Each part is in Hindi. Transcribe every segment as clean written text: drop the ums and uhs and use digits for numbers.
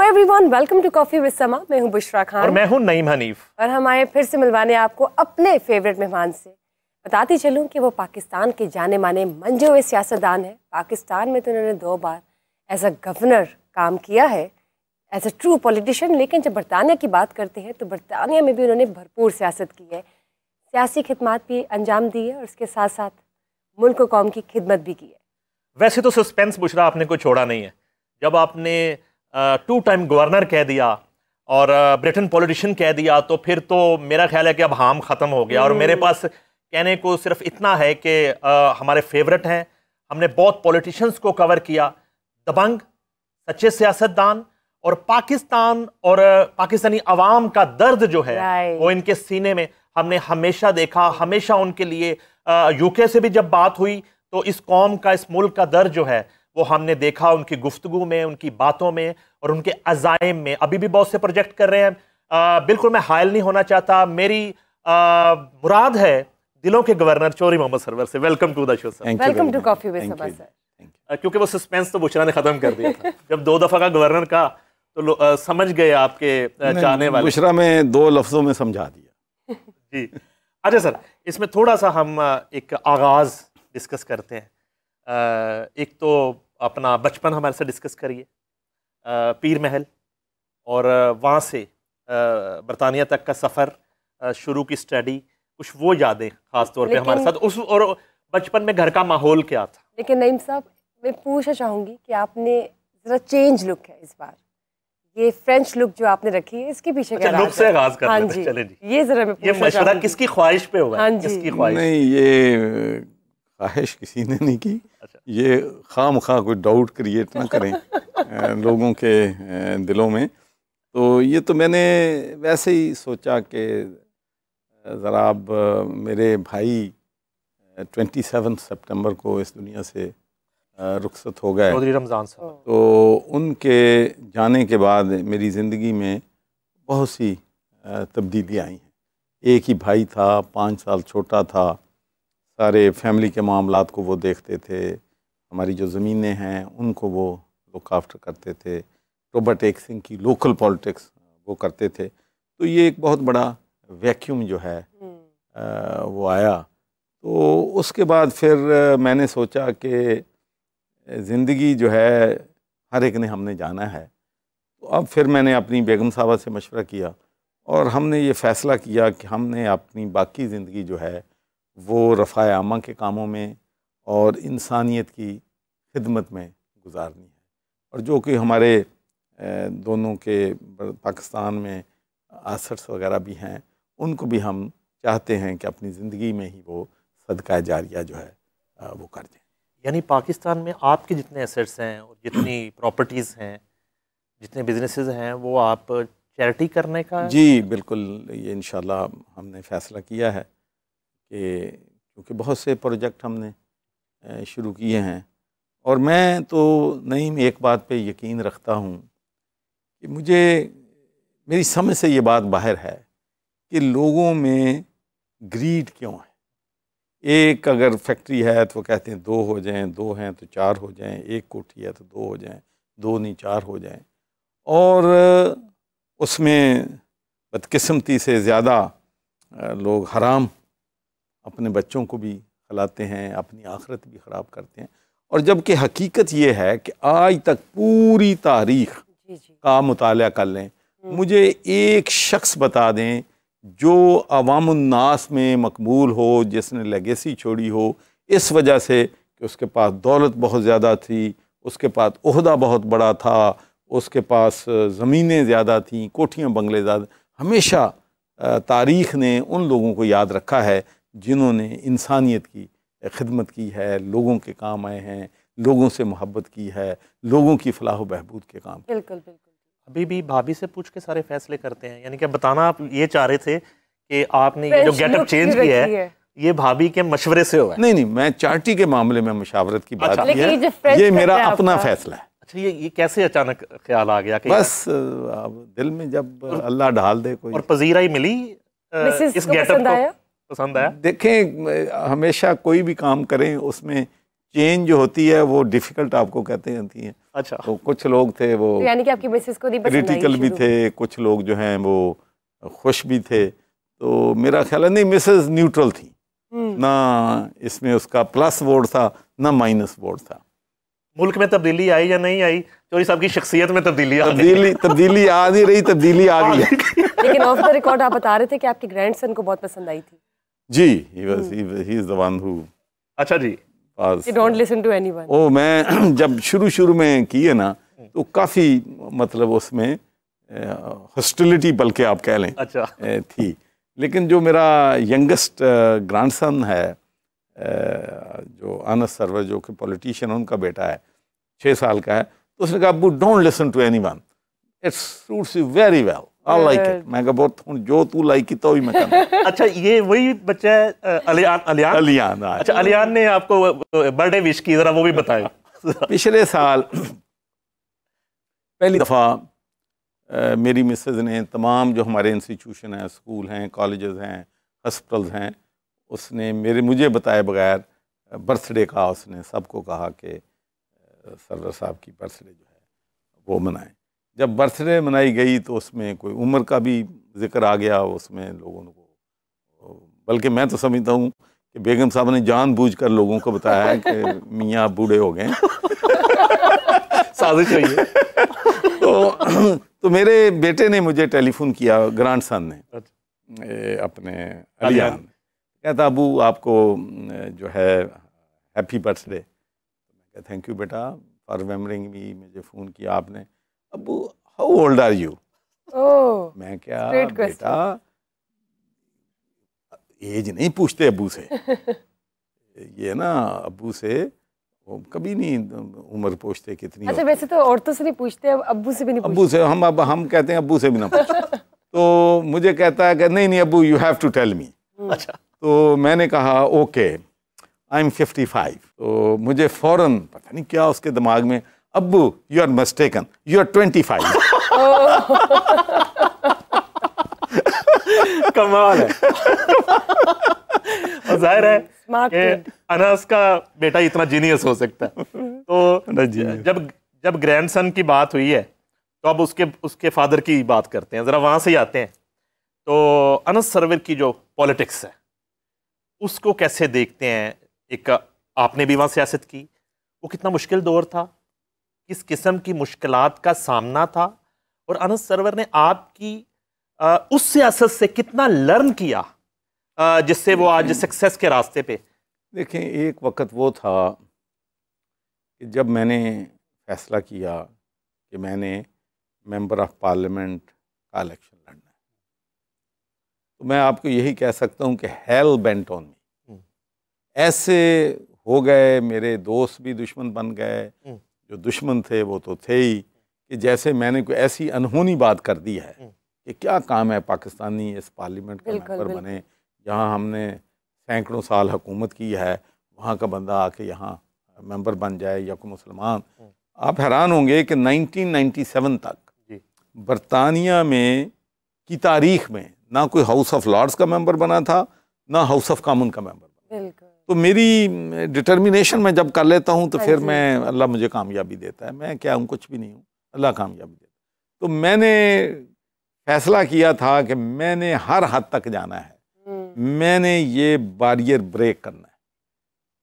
Everyone, welcome to coffee with Sama. मैं हूं बुशरा खान और मैं हूं नईम हनीफ। और हम आए फिर से मिलवाने आपको अपने फेवरेट मेहमान से। बताती चलूं कि वो पाकिस्तान के जाने माने मंजे हुए सियासतदान हैं। पाकिस्तान में तो उन्होंने 2 बार एज अ गवर्नर काम किया है, एज अ ट्रू पॉलिटिशियन। लेकिन जब बरतानिया की बात करते हैं तो बरतानिया में भी उन्होंने भरपूर सियासत की है, सियासी खिदमत भी अंजाम दी है और उसके साथ साथ मुल्क और कौम की खिदमत भी की है। वैसे तो सस्पेंस बुशरा आपने कोई छोड़ा नहीं है। जब आपने 2 टाइम गवर्नर कह दिया और ब्रिटेन पॉलिटिशियन कह दिया तो फिर तो मेरा ख्याल है कि अब हाम ख़त्म हो गया। और मेरे पास कहने को सिर्फ इतना है कि हमारे फेवरेट हैं, हमने बहुत पॉलिटिशियंस को कवर किया, दबंग, सच्चे सियासतदान, और पाकिस्तान और पाकिस्तानी अवाम का दर्द जो है वो इनके सीने में हमने हमेशा देखा। हमेशा उनके लिए यूके से भी जब बात हुई तो इस कौम का, इस मुल्क का दर्द जो है वो हमने देखा उनकी गुफ्तगू में, उनकी बातों में और उनके अज़ाइम में। अभी भी बहुत से प्रोजेक्ट कर रहे हैं। बिल्कुल मैं हायल नहीं होना चाहता। मेरी मुराद है दिलों के गवर्नर चौधरी मोहम्मद सरवर से। Welcome to the show sir. Welcome to coffee with Sama sir. क्योंकि वो सस्पेंस तो बुशरा ने खत्म कर दिया था। जब 2 दफा का गवर्नर का तो समझ गए आपके चाहने वाले। बुशरा में 2 लफ्जों में समझा दिया। जी अच्छा सर, इसमें थोड़ा सा हम एक आगाज डिस्कस करते हैं। एक तो अपना बचपन हमारे से डिस्कस करिए, पीर महल और वहाँ से बरतानिया तक का सफ़र, शुरू की स्टडी, कुछ वो यादें खास तौर पे हमारे साथ उस, और बचपन में घर का माहौल क्या था। लेकिन नईम साहब, मैं पूछना चाहूँगी कि आपने ज़रा चेंज लुक है इस बार, ये फ्रेंच लुक जो आपने रखी है, इसके पीछे क्या लुक से आगाज करते हैं। चलें जी, ये जरा मैं ये मशवरा किसकी ख्वाहिश पे हुआ? हाँ जी। किसकी ख्वाहिश? नहीं, ये ख्वाहिश किसी ने नहीं की। अच्छा। ये खाम-खा कोई डाउट क्रिएट ना करें लोगों के दिलों में। तो ये तो मैंने वैसे ही सोचा कि ज़रा अब मेरे भाई 27 सितंबर को इस दुनिया से रुखसत हो गए, चौधरी रमज़ान साहब। तो उनके जाने के बाद मेरी ज़िंदगी में बहुत सी तब्दीलियाँ आई हैं। एक ही भाई था, 5 साल छोटा था, सारे फैमिली के मामलात को वो देखते थे, हमारी जो ज़मीनें हैं उनको वो लुक आफ्टर करते थे, रॉबर्ट एक सिंह की लोकल पॉलिटिक्स वो करते थे। तो ये एक बहुत बड़ा वैक्यूम जो है वो आया। तो उसके बाद फिर मैंने सोचा कि ज़िंदगी जो है हर एक ने हमने जाना है। तो अब फिर मैंने अपनी बेगम साहबा से मशवरा किया और हमने ये फ़ैसला किया कि हमने अपनी बाकी ज़िंदगी जो है वो रफ़ाए आमा के कामों में और इंसानियत की खिदमत में गुजारनी है। और जो कि हमारे दोनों के पाकिस्तान में आसर्स वगैरह भी हैं, उनको भी हम चाहते हैं कि अपनी ज़िंदगी में ही वो सदका जारिया जो है वो कर दें। यानी पाकिस्तान में आपके जितने एसेट्स हैं और जितनी प्रॉपर्टीज़ हैं, जितने बिजनेसेस हैं, वो आप चैरिटी करने का? जी बिल्कुल, ये इंशाल्लाह हमने फ़ैसला किया है कि क्योंकि बहुत से प्रोजेक्ट हमने शुरू किए हैं। और मैं तो नहीं, एक बात पे यकीन रखता हूँ कि मेरी समझ से ये बात बाहर है कि लोगों में ग्रीड क्यों है। एक अगर फैक्ट्री है तो वो कहते हैं 2 हो जाएं, 2 हैं तो 4 हो जाएं, एक कोठी है तो 2 हो जाएं, 2 नहीं 4 हो जाएं। और उसमें बदकिस्मती से ज़्यादा लोग हराम अपने बच्चों को भी खिलाते हैं, अपनी आखिरत भी ख़राब करते हैं। और जबकि हकीकत ये है कि आज तक पूरी तारीख़ का मुताला कर लें, मुझे एक शख्स बता दें जो अवामुन्नास में मकबूल हो, जिसने लेगेसी छोड़ी हो इस वजह से कि उसके पास दौलत बहुत ज़्यादा थी, उसके पास ओहदा बहुत बड़ा था, उसके पास ज़मीनें ज़्यादा थीं, कोठियाँ बंगले ज़्यादा। हमेशा तारीख़ ने उन लोगों को याद रखा है जिन्होंने इंसानियत की खिदमत की है, लोगों के काम आए हैं, लोगों से मोहब्बत की है, लोगों की फलाह बहबूद के काम। बिल्कुल बिल्कुल। अभी भी भाभी से पूछ के सारे फैसले करते हैं। यानी कि बताना आप ये चाह रहे थे कि आपने ये जो गेटअप चेंज किया है ये भाभी के मशवरे से हुआ है? नहीं, मैं चार्टी के मामले में मुशावरत की बात की है, ये मेरा अपना फैसला है। अच्छा, ये कैसे अचानक ख्याल आ गया कि बस दिल में जब अल्लाह डाल दे कोई। और पजीराई मिली इस गेटअप को? पसंद आया? देखें, हमेशा कोई भी काम करें उसमें चेंज जो होती है वो डिफ़िकल्ट आपको कहते होती है। अच्छा। तो कुछ लोग थे वो तो यानी कि आपकी मिसेस को नहीं पसंद आई क्रिटिकल भी शुरू? थे, कुछ लोग जो हैं वो खुश भी थे। तो मेरा ख्याल है नहीं, मिसेस न्यूट्रल थी, ना इसमें उसका प्लस वोट था ना माइनस वोट था। मुल्क में तब्दीली आई या नहीं आई? चौधरी साहब की शख्सियत में तब्दीली आ गई। तब्दीली आ नहीं रही, तब्दीली आ गई है। लेकिन ऑफ द रिकॉर्ड आप बता रहे थे कि आपके ग्रैंडसन को बहुत पसंद आई थी। जी, he is the one who अच्छा जी। was, You don't listen to anyone. ओ मैं जब शुरू में किए ना तो काफ़ी मतलब उसमें हॉस्टिलिटी बल्कि आप कह लें अच्छा। थी। लेकिन जो मेरा यंगेस्ट ग्रैंडसन है जो अनस सरवर, जो कि पॉलिटिशियन, उनका बेटा है, 6 साल का है, तो उसने कहा अब्बू don't listen to anyone, it suits you very well, I like it. मैं कहा बहुत जो तू लाइक तो ही मैं करना। अच्छा, ये वही बच्चा है अलियान? अलियान। अच्छा, अलियान ने आपको बर्थडे विश की, जरा वो भी बताएं। पिछले साल पहली दफ़ा मेरी मिसेज ने तमाम जो हमारे इंस्टीट्यूशन हैं, स्कूल हैं, कॉलेजेस हैं, हॉस्पिटल्स हैं, उसने मुझे बताए बगैर बर्थडे का उसने सबको कहा कि सरवर साहब की बर्थडे जो है वो मनाएं। जब बर्थडे मनाई गई तो उसमें कोई उम्र का भी जिक्र आ गया उसमें लोगों को, बल्कि मैं तो समझता हूँ कि बेगम साहब ने जानबूझकर लोगों को बताया है कि मियाँ बूढ़े हो गए, साजिश हुई है। तो मेरे बेटे ने मुझे टेलीफोन किया, ग्रैंडसन ने, अपने अलियान, कहता अबू आपको जो है हैप्पी बर्थडे। थैंक यू बेटा फॉर रिमेम्बरिंग मी, मुझे फ़ोन किया आपने। अबू हाउ ओल्ड आर यू? मैं क्या बेटा एज नहीं पूछते अबू से, ये ना अबू से वो कभी नहीं उम्र पूछते कितनी। अच्छा, वैसे तो औरतों से नहीं पूछते, अब अब्बू से भी नहीं अब्बू से हम कहते हैं अब्बू से भी ना पूछो। तो मुझे कहता है कि नहीं अब्बू you have to tell me. अच्छा। तो मैंने कहा ओके आई एम 55। तो मुझे फौरन पता नहीं क्या उसके दिमाग में, अब्बू you are mistaken, you are 25। कमाल है। और जाहिर है कि अनस का बेटा इतना जीनियस हो सकता है। तो जब ग्रैंडसन की बात हुई है तो अब उसके फादर की बात करते हैं, जरा वहां से ही आते हैं। तो अनस सरवर की जो पॉलिटिक्स है उसको कैसे देखते हैं? एक आपने भी वहां सियासत की, वो कितना मुश्किल दौर था, किस किस्म की मुश्किलात का सामना था, और अनस सरवर ने आपकी उस सियासत से कितना लर्न किया जिससे वो आज सक्सेस के रास्ते पे। देखें, एक वक्त वो था कि जब मैंने फैसला किया कि मैंने मेंबर ऑफ पार्लियामेंट का इलेक्शन लड़ना है, तो मैं आपको यही कह सकता हूं कि हेल बेंट ऑन मी। ऐसे हो गए, मेरे दोस्त भी दुश्मन बन गए, जो दुश्मन थे वो तो थे ही, कि जैसे मैंने कोई ऐसी अनहोनी बात कर दी है कि क्या काम है पाकिस्तानी इस पार्लियामेंट का मेंबर बने, जहाँ हमने सैकड़ों साल हुकूमत की है, वहाँ का बंदा आके यहाँ मेंबर बन जाए या कोई मुसलमान। आप हैरान होंगे कि 1997 तक बरतानिया में की तारीख में ना कोई हाउस ऑफ लॉर्ड्स का मेंबर बना था, ना हाउस ऑफ कॉमन का मेंबर बना। तो मेरी डिटर्मिनेशन मैं जब कर लेता हूँ तो फिर मैं, अल्लाह मुझे कामयाबी देता है। मैं क्या हूँ, कुछ भी नहीं हूँ, अल्लाह कामयाबी देता है। तो मैंने फैसला किया था कि मैंने हर हद तक जाना है, मैंने ये बैरियर ब्रेक करना है।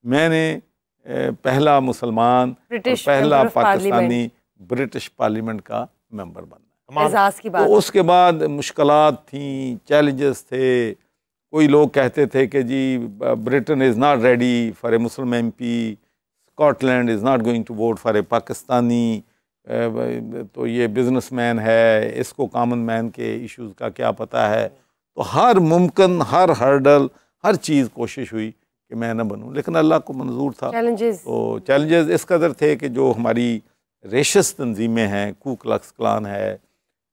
मैंने पहला मुसलमान और पहला पाकिस्तानी ब्रिटिश पार्लियामेंट का मेंबर बनना है। एजाज़ की बात। तो उसके बाद मुश्किलात थी, चैलेंजेस थे। कोई लोग कहते थे कि जी Britain is not ready for a Muslim MP, Scotland is not going to vote for a Pakistani, तो ये बिजनेसमैन है, इसको कॉमन मैन के इश्यूज़ का क्या पता है। तो हर मुमकिन, हर हर्डल, हर चीज़ कोशिश हुई कि मैं न बनूं, लेकिन अल्लाह को मंजूर था। तो चैलेंजेस इस कदर थे कि जो हमारी रेशस तंजीमें हैं, कू क्लक्स क्लान है,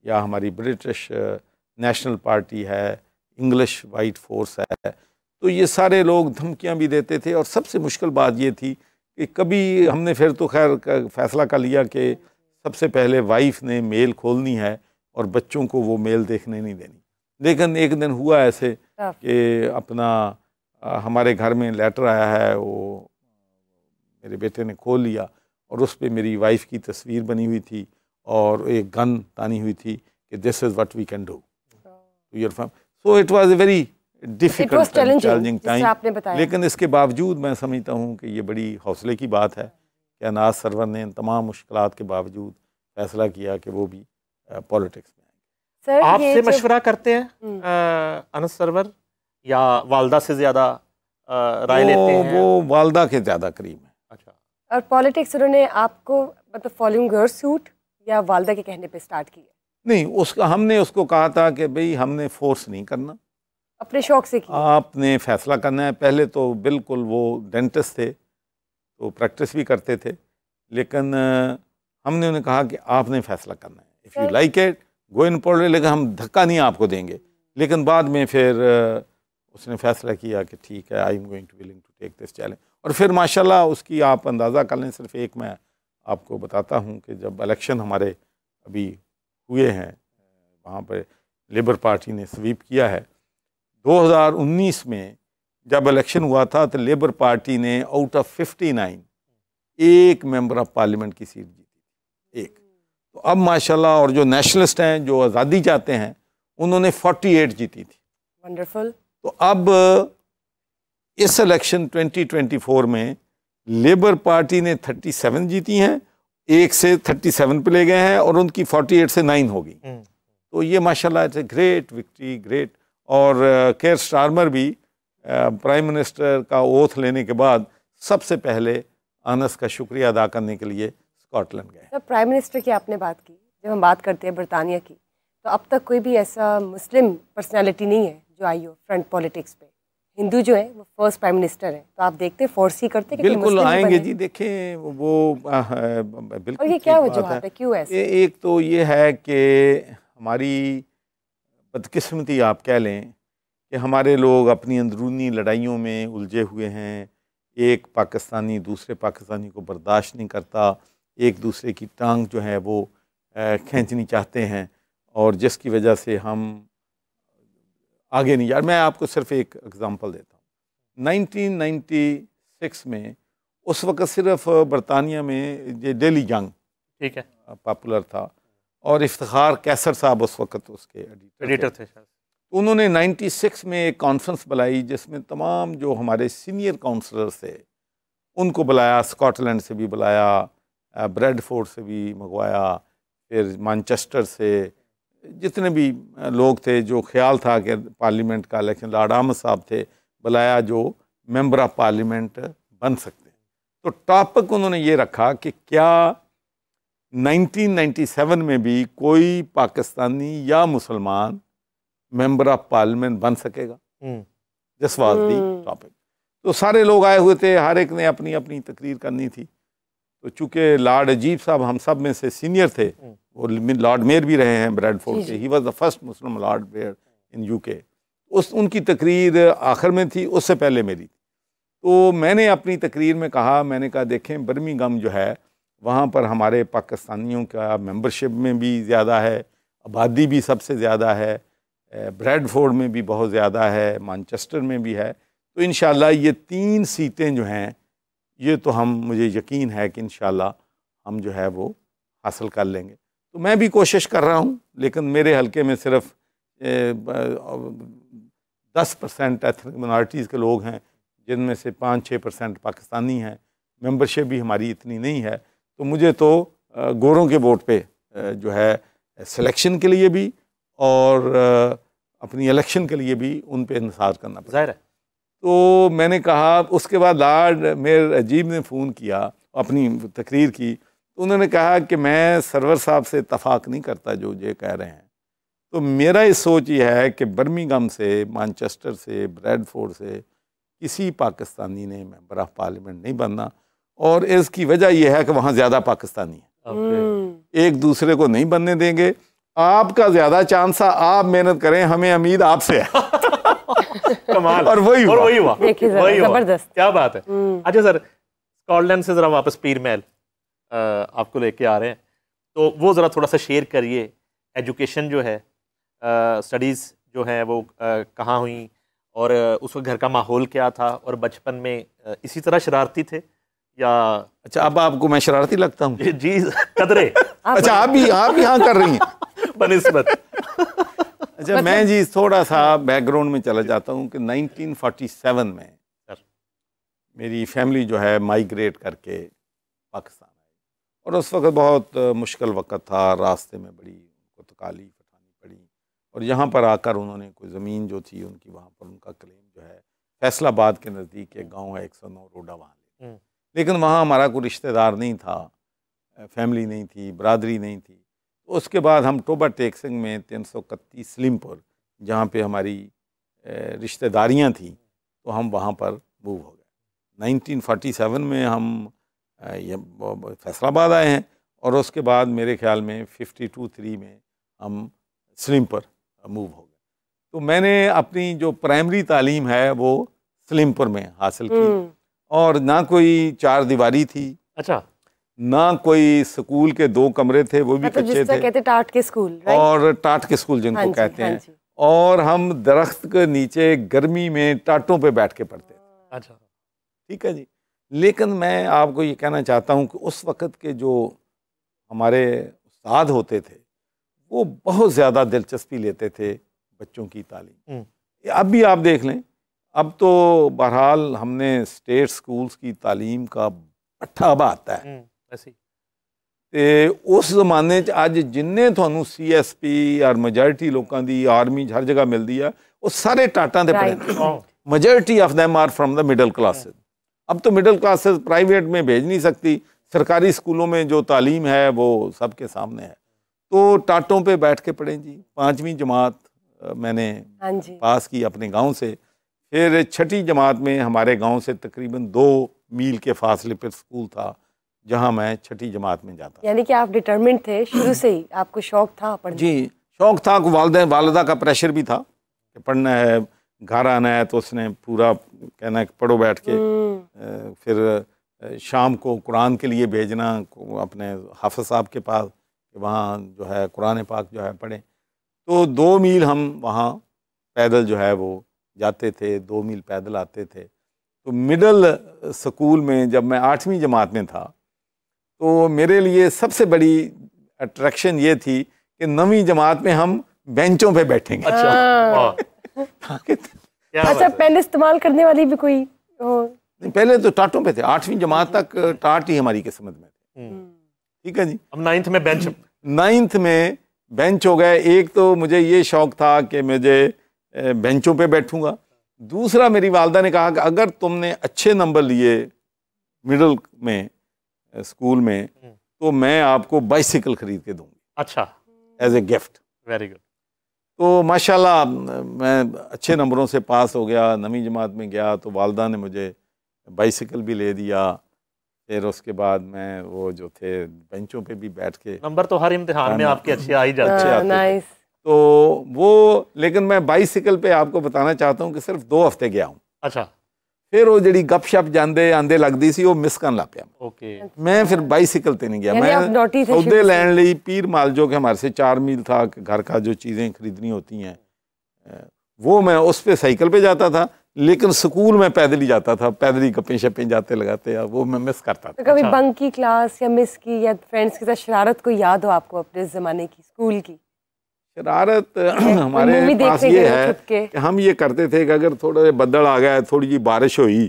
या हमारी ब्रिटिश नेशनल पार्टी है, इंग्लिश वाइट फोर्स है, तो ये सारे लोग धमकियां भी देते थे। और सबसे मुश्किल बात ये थी कि कभी हमने फिर तो खैर फैसला कर लिया कि सबसे पहले वाइफ ने मेल खोलनी है और बच्चों को वो मेल देखने नहीं देनी। लेकिन एक दिन हुआ ऐसे कि अपना हमारे घर में लेटर आया है, वो मेरे बेटे ने खोल लिया और उस पर मेरी वाइफ की तस्वीर बनी हुई थी और एक गन तानी हुई थी कि this is what we can do to your family. So it was a very difficult challenging time, लेकिन इसके बावजूद मैं समझता हूँ कि ये बड़ी हौसले की बात है कि अनाज सरवर ने तमाम मुश्किलात के बावजूद फैसला किया कि वो भी पॉलिटिक्स में आएंगे। आपसे मशवरा करते हैं अनस सरवर या वालदा से ज़्यादा राय लेते हैं? वो वालदा के ज़्यादा करीब है। अच्छा, और पॉलिटिक्स उन्होंने आपको मतलब फॉलोइंग योर सूट या वालदा के कहने पे स्टार्ट की है? नहीं, उसका हमने उसको कहा था कि भाई हमने फोर्स नहीं करना, अपने शौक से किया। आपने फैसला करना है। पहले तो बिल्कुल वो डेंटिस्ट थे तो प्रैक्टिस भी करते थे, लेकिन हमने उन्हें कहा कि आपने फैसला करना है, if you like it go in politics, लेकिन हम धक्का नहीं आपको देंगे। लेकिन बाद में फिर उसने फैसला किया कि ठीक है, I am going to willing to take this challenge. और फिर माशाल्लाह उसकी आप अंदाज़ा कर लें। सिर्फ एक मैं आपको बताता हूँ कि जब इलेक्शन हमारे अभी हुए हैं, वहाँ पर लेबर पार्टी ने स्वीप किया है। 2019 में जब इलेक्शन हुआ था तो लेबर पार्टी ने आउट ऑफ 59 एक मेंबर ऑफ पार्लियामेंट की सीट जीती, एक। तो अब माशाल्लाह, और जो नेशनलिस्ट हैं, जो आज़ादी चाहते हैं, उन्होंने 48 जीती थी। वंडरफुल। तो अब इस इलेक्शन 2024 में लेबर पार्टी ने 37 जीती हैं, एक से 37 पे ले गए हैं, और उनकी 48 से 9 होगी। तो ये माशाल्लाह it's a great victory, great. और केयर स्टारमर भी प्राइम मिनिस्टर का ओथ लेने के बाद सबसे पहले अनस का शुक्रिया अदा करने के लिए स्कॉटलैंड गए। जब प्राइम मिनिस्टर की आपने बात की, जब हम बात करते हैं बरतानिया की, तो अब तक कोई भी ऐसा मुस्लिम पर्सनैलिटी नहीं है जो आई हो फ्रंट पॉलिटिक्स पे। हिंदू जो है वो फर्स्ट प्राइम मिनिस्टर है, तो आप देखते फोर्स ही करते कि बिल्कुल आएंगे जी। देखें वो बिल्कुल। और ये क्या वजूहत है, क्यों ऐसे? एक तो ये है कि हमारी बदकिस्मती आप कह लें कि हमारे लोग अपनी अंदरूनी लड़ाइयों में उलझे हुए हैं। एक पाकिस्तानी दूसरे पाकिस्तानी को बर्दाश्त नहीं करता, एक दूसरे की टांग जो है वो खींचनी चाहते हैं, और जिसकी वजह से हम आगे नहीं जा। मैं आपको सिर्फ एक एग्ज़ाम्पल देता हूँ। 1996 में उस वक़्त सिर्फ बरतानिया में ये डेली जंग, ठीक है, पॉपुलर था, और इफ्तिखार कैसर साहब उस वक़्त उसके एडिटर थे। तो उन्होंने 96 में एक कॉन्फ्रेंस बुलाई जिसमें तमाम जो हमारे सीनियर काउंसलर्स थे उनको बुलाया, स्कॉटलैंड से भी बुलाया, ब्रेडफोर्ड से भी मंगवाया, फिर मैनचेस्टर से जितने भी लोग थे जो ख्याल था कि पार्लियामेंट का इलेक्शन, लॉर्ड अहमद साहब थे, बुलाया जो मेंबर ऑफ पार्लियामेंट बन सकते हैं। तो टॉपिक उन्होंने ये रखा कि क्या 1997 में भी कोई पाकिस्तानी या मुसलमान मेंबर ऑफ पार्लियामेंट बन सकेगा। This was the topic. तो सारे लोग आए हुए थे, हर एक ने अपनी अपनी तकरीर करनी थी। तो चूंकि लॉर्ड अजीब साहब हम सब में से सीनियर थे, वो लॉर्ड मेयर भी रहे हैं ब्रेडफोर्ड के, he was the first Muslim Lord mayor in UK. उनकी तकरीर आखिर में थी, उससे पहले मेरी। तो मैंने अपनी तकरीर में कहा, मैंने कहा देखें बर्मिंघम जो है वहाँ पर हमारे पाकिस्तानियों का मेंबरशिप में भी ज़्यादा है, आबादी भी सबसे ज़्यादा है, ब्रेडफोर्ड में भी बहुत ज़्यादा है, मैनचेस्टर में भी है। तो इंशाल्लाह ये 3 सीटें जो हैं, ये तो मुझे यकीन है कि इंशाल्लाह हम जो है वो हासिल कर लेंगे। तो मैं भी कोशिश कर रहा हूँ, लेकिन मेरे हलके में सिर्फ 10% एथनिक मिनॉरिटीज़ के लोग हैं, जिनमें से 5-6% पाकिस्तानी हैं। मेंबरशिप भी हमारी इतनी नहीं है, तो मुझे तो गोरों के वोट पे जो है सिलेक्शन के लिए भी और अपनी इलेक्शन के लिए भी उन पे इंतज़ार करना पड़ता है। तो मैंने कहा, उसके बाद लॉर्ड मेयर अजीब ने फ़ोन किया, अपनी तकरीर की, तो उन्होंने कहा कि मैं सरवर साहब से इत्तफाक नहीं करता जो ये कह रहे हैं। तो मेरा ये सोच ये है कि बर्मिंघम से, मैनचेस्टर से, ब्रेडफोर्ड से किसी पाकिस्तानी ने मेंबर ऑफ पार्लियामेंट नहीं बनना, और इसकी वजह यह है कि वहाँ ज़्यादा पाकिस्तानी हैं। एक दूसरे को नहीं बनने देंगे। आपका ज़्यादा चांस है, आप मेहनत करें, हमें उम्मीद आपसे है। कमाल। और वही हुआ। जबरदस्त, क्या बात है। अच्छा सर, स्कॉटलैंड से ज़रा वापस पीर महल आपको लेके आ रहे हैं, तो वो ज़रा थोड़ा सा शेयर करिए। एजुकेशन जो है, स्टडीज़ जो है वो कहाँ हुई, और उस वक्त घर का माहौल क्या था, और बचपन में इसी तरह शरारती थे या अच्छा, अब आपको मैं शरारती लगता हूँ? जी कदरे। अच्छा, आप भी हाँ कर रही हैं बनिस्बत। अच्छा, मैं जी थोड़ा सा बैकग्राउंड में चला जाता हूँ कि 1947 में मेरी फैमिली जो है माइग्रेट करके पाकिस्तान आई, और उस वक्त बहुत मुश्किल वक्त था, रास्ते में बड़ी उनको तकालीफ उठानी पड़ी, और यहाँ पर आकर उन्होंने कोई ज़मीन जो थी उनकी, वहाँ पर उनका क्लेम जो है फैसलाबाद के नज़दीक एक गांव है 109 रोडा, वहाँ, लेकिन वहाँ हमारा कोई रिश्तेदार नहीं था, फैमिली नहीं थी, बरादरी नहीं थी। तो उसके बाद हम टोबा टेक सिंह में 331 सलीमपुर, जहाँ पे हमारी रिश्तेदारियाँ थी, तो हम वहाँ पर मूव हो गए। 1947 में हम ये फैसलाबाद आए हैं, और उसके बाद मेरे ख्याल में 52-3 में हम सलीमपुर मूव हो गए। तो मैंने अपनी जो प्राइमरी तालीम है वो सलीमपुर में हासिल की, और ना कोई चार दीवारी थी, अच्छा, ना कोई स्कूल के 2 कमरे थे, वो भी कच्चे थे, कहते टाट के स्कूल, और टाट के स्कूल जिनको कहते हैं, और हम दरख्त के नीचे गर्मी में टाटों पे बैठ के पढ़ते थे। अच्छा, ठीक है जी। लेकिन मैं आपको ये कहना चाहता हूँ कि उस वक़्त के जो हमारे उस्ताद होते थे वो बहुत ज़्यादा दिलचस्पी लेते थे बच्चों की तालीम। अब भी आप देख लें, अब तो बहरहाल हमने स्टेट स्कूल्स की तालीम का पट्ठा आता है, ਤੇ ਉਸ ਜ਼ਮਾਨੇ 'ਚ ਅੱਜ ਜਿੰਨੇ ਤੁਹਾਨੂੰ CSP ਔਰ ਮੈਜੋਰਿਟੀ ਲੋਕਾਂ ਦੀ ਆਰਮੀ ਹਰ ਜਗ੍ਹਾ ਮਿਲਦੀ ਆ, ਉਹ ਸਾਰੇ ਟਾਟਾਂ ਦੇ ਪੜ੍ਹੇ ਨੇ। Majority of them are from the middle classes. अब तो मिडिल क्लासेस प्राइवेट में भेज नहीं सकती, सरकारी स्कूलों में जो तालीम है वो सबके सामने है। तो टाटों पे बैठ के पढ़ें जी। 5वीं जमात मैंने पास की अपने गांव से, फिर 6ठी जमात में हमारे गांव से तकरीबन 2 मील के फासले पर स्कूल था जहां मैं 6ठी जमात में जाता। यानी कि आप डिटरमिन्ड थे शुरू से ही, आपको शौक था पढ़ने? जी शौक था, वालिदा का प्रेशर भी था कि पढ़ना है, घर आना है, तो उसने पूरा कहना है कि पढ़ो बैठ के। फिर शाम को कुरान के लिए भेजना अपने हाफिज़ साहब के पास, वहाँ जो है कुरान पाक जो है पढ़ें। तो 2 मील हम वहाँ पैदल जो है वो जाते थे, 2 मील पैदल आते थे। तो मिडल स्कूल में जब मैं 8वीं जमात में था तो मेरे लिए सबसे बड़ी अट्रैक्शन ये थी कि 9वीं जमात में हम बेंचों पे बैठेंगे। अच्छा, पेन इस्तेमाल करने वाली भी कोई हो? पहले तो टाटों पे थे, 8वीं जमात तक टाट ही हमारी किस्मत में थे। ठीक है जी। अब 9th में बेंच, 9th में बेंच हो गए। एक तो मुझे ये शौक था कि मुझे बेंचों पे बैठूंगा, दूसरा मेरी वालदा ने कहा कि अगर तुमने अच्छे नंबर लिए मिडिल में स्कूल में तो मैं आपको बाइसिकल खरीद के दूंगी। अच्छा, as a gift. Very good. तो माशाल्लाह मैं अच्छे नंबरों से पास हो गया। 9वीं जमात में गया तो वालदा ने मुझे बाइसिकल भी ले दिया। फिर उसके बाद मैं वो जो थे बेंचों पे भी बैठ के, नंबर तो हर इम्तिहान में आपके अच्छे आ ही जाते हैं। तो वो, लेकिन मैं बाइसिकल पे आपको बताना चाहता हूँ कि सिर्फ 2 हफ्ते गया हूँ। अच्छा। फिर वो जी गपशप जाते आंदे लगती सी, वो मिस कर लग पाया। ओके। मैं फिर बाइसिकल ते नहीं गया। मैं सौदे लैन ली पीर माल जो कि हमारे से 4 मील था, घर का जो चीज़ें खरीदनी होती हैं वो मैं उस पे साइकिल पे जाता था, लेकिन स्कूल में पैदल ही जाता था, पैदल ही गप्पे शप्पे जाते लगाते, वो मैं मिस करता था। तो कभी बंक की क्लास या मिस की या फ्रेंड्स के साथ शरारत कोई याद हो आपको अपने ज़माने की स्कूल की? शरारत हमारे पास ये है कि हम ये करते थे कि अगर थोड़ा बदल आ गया, थोड़ी जी बारिश हुई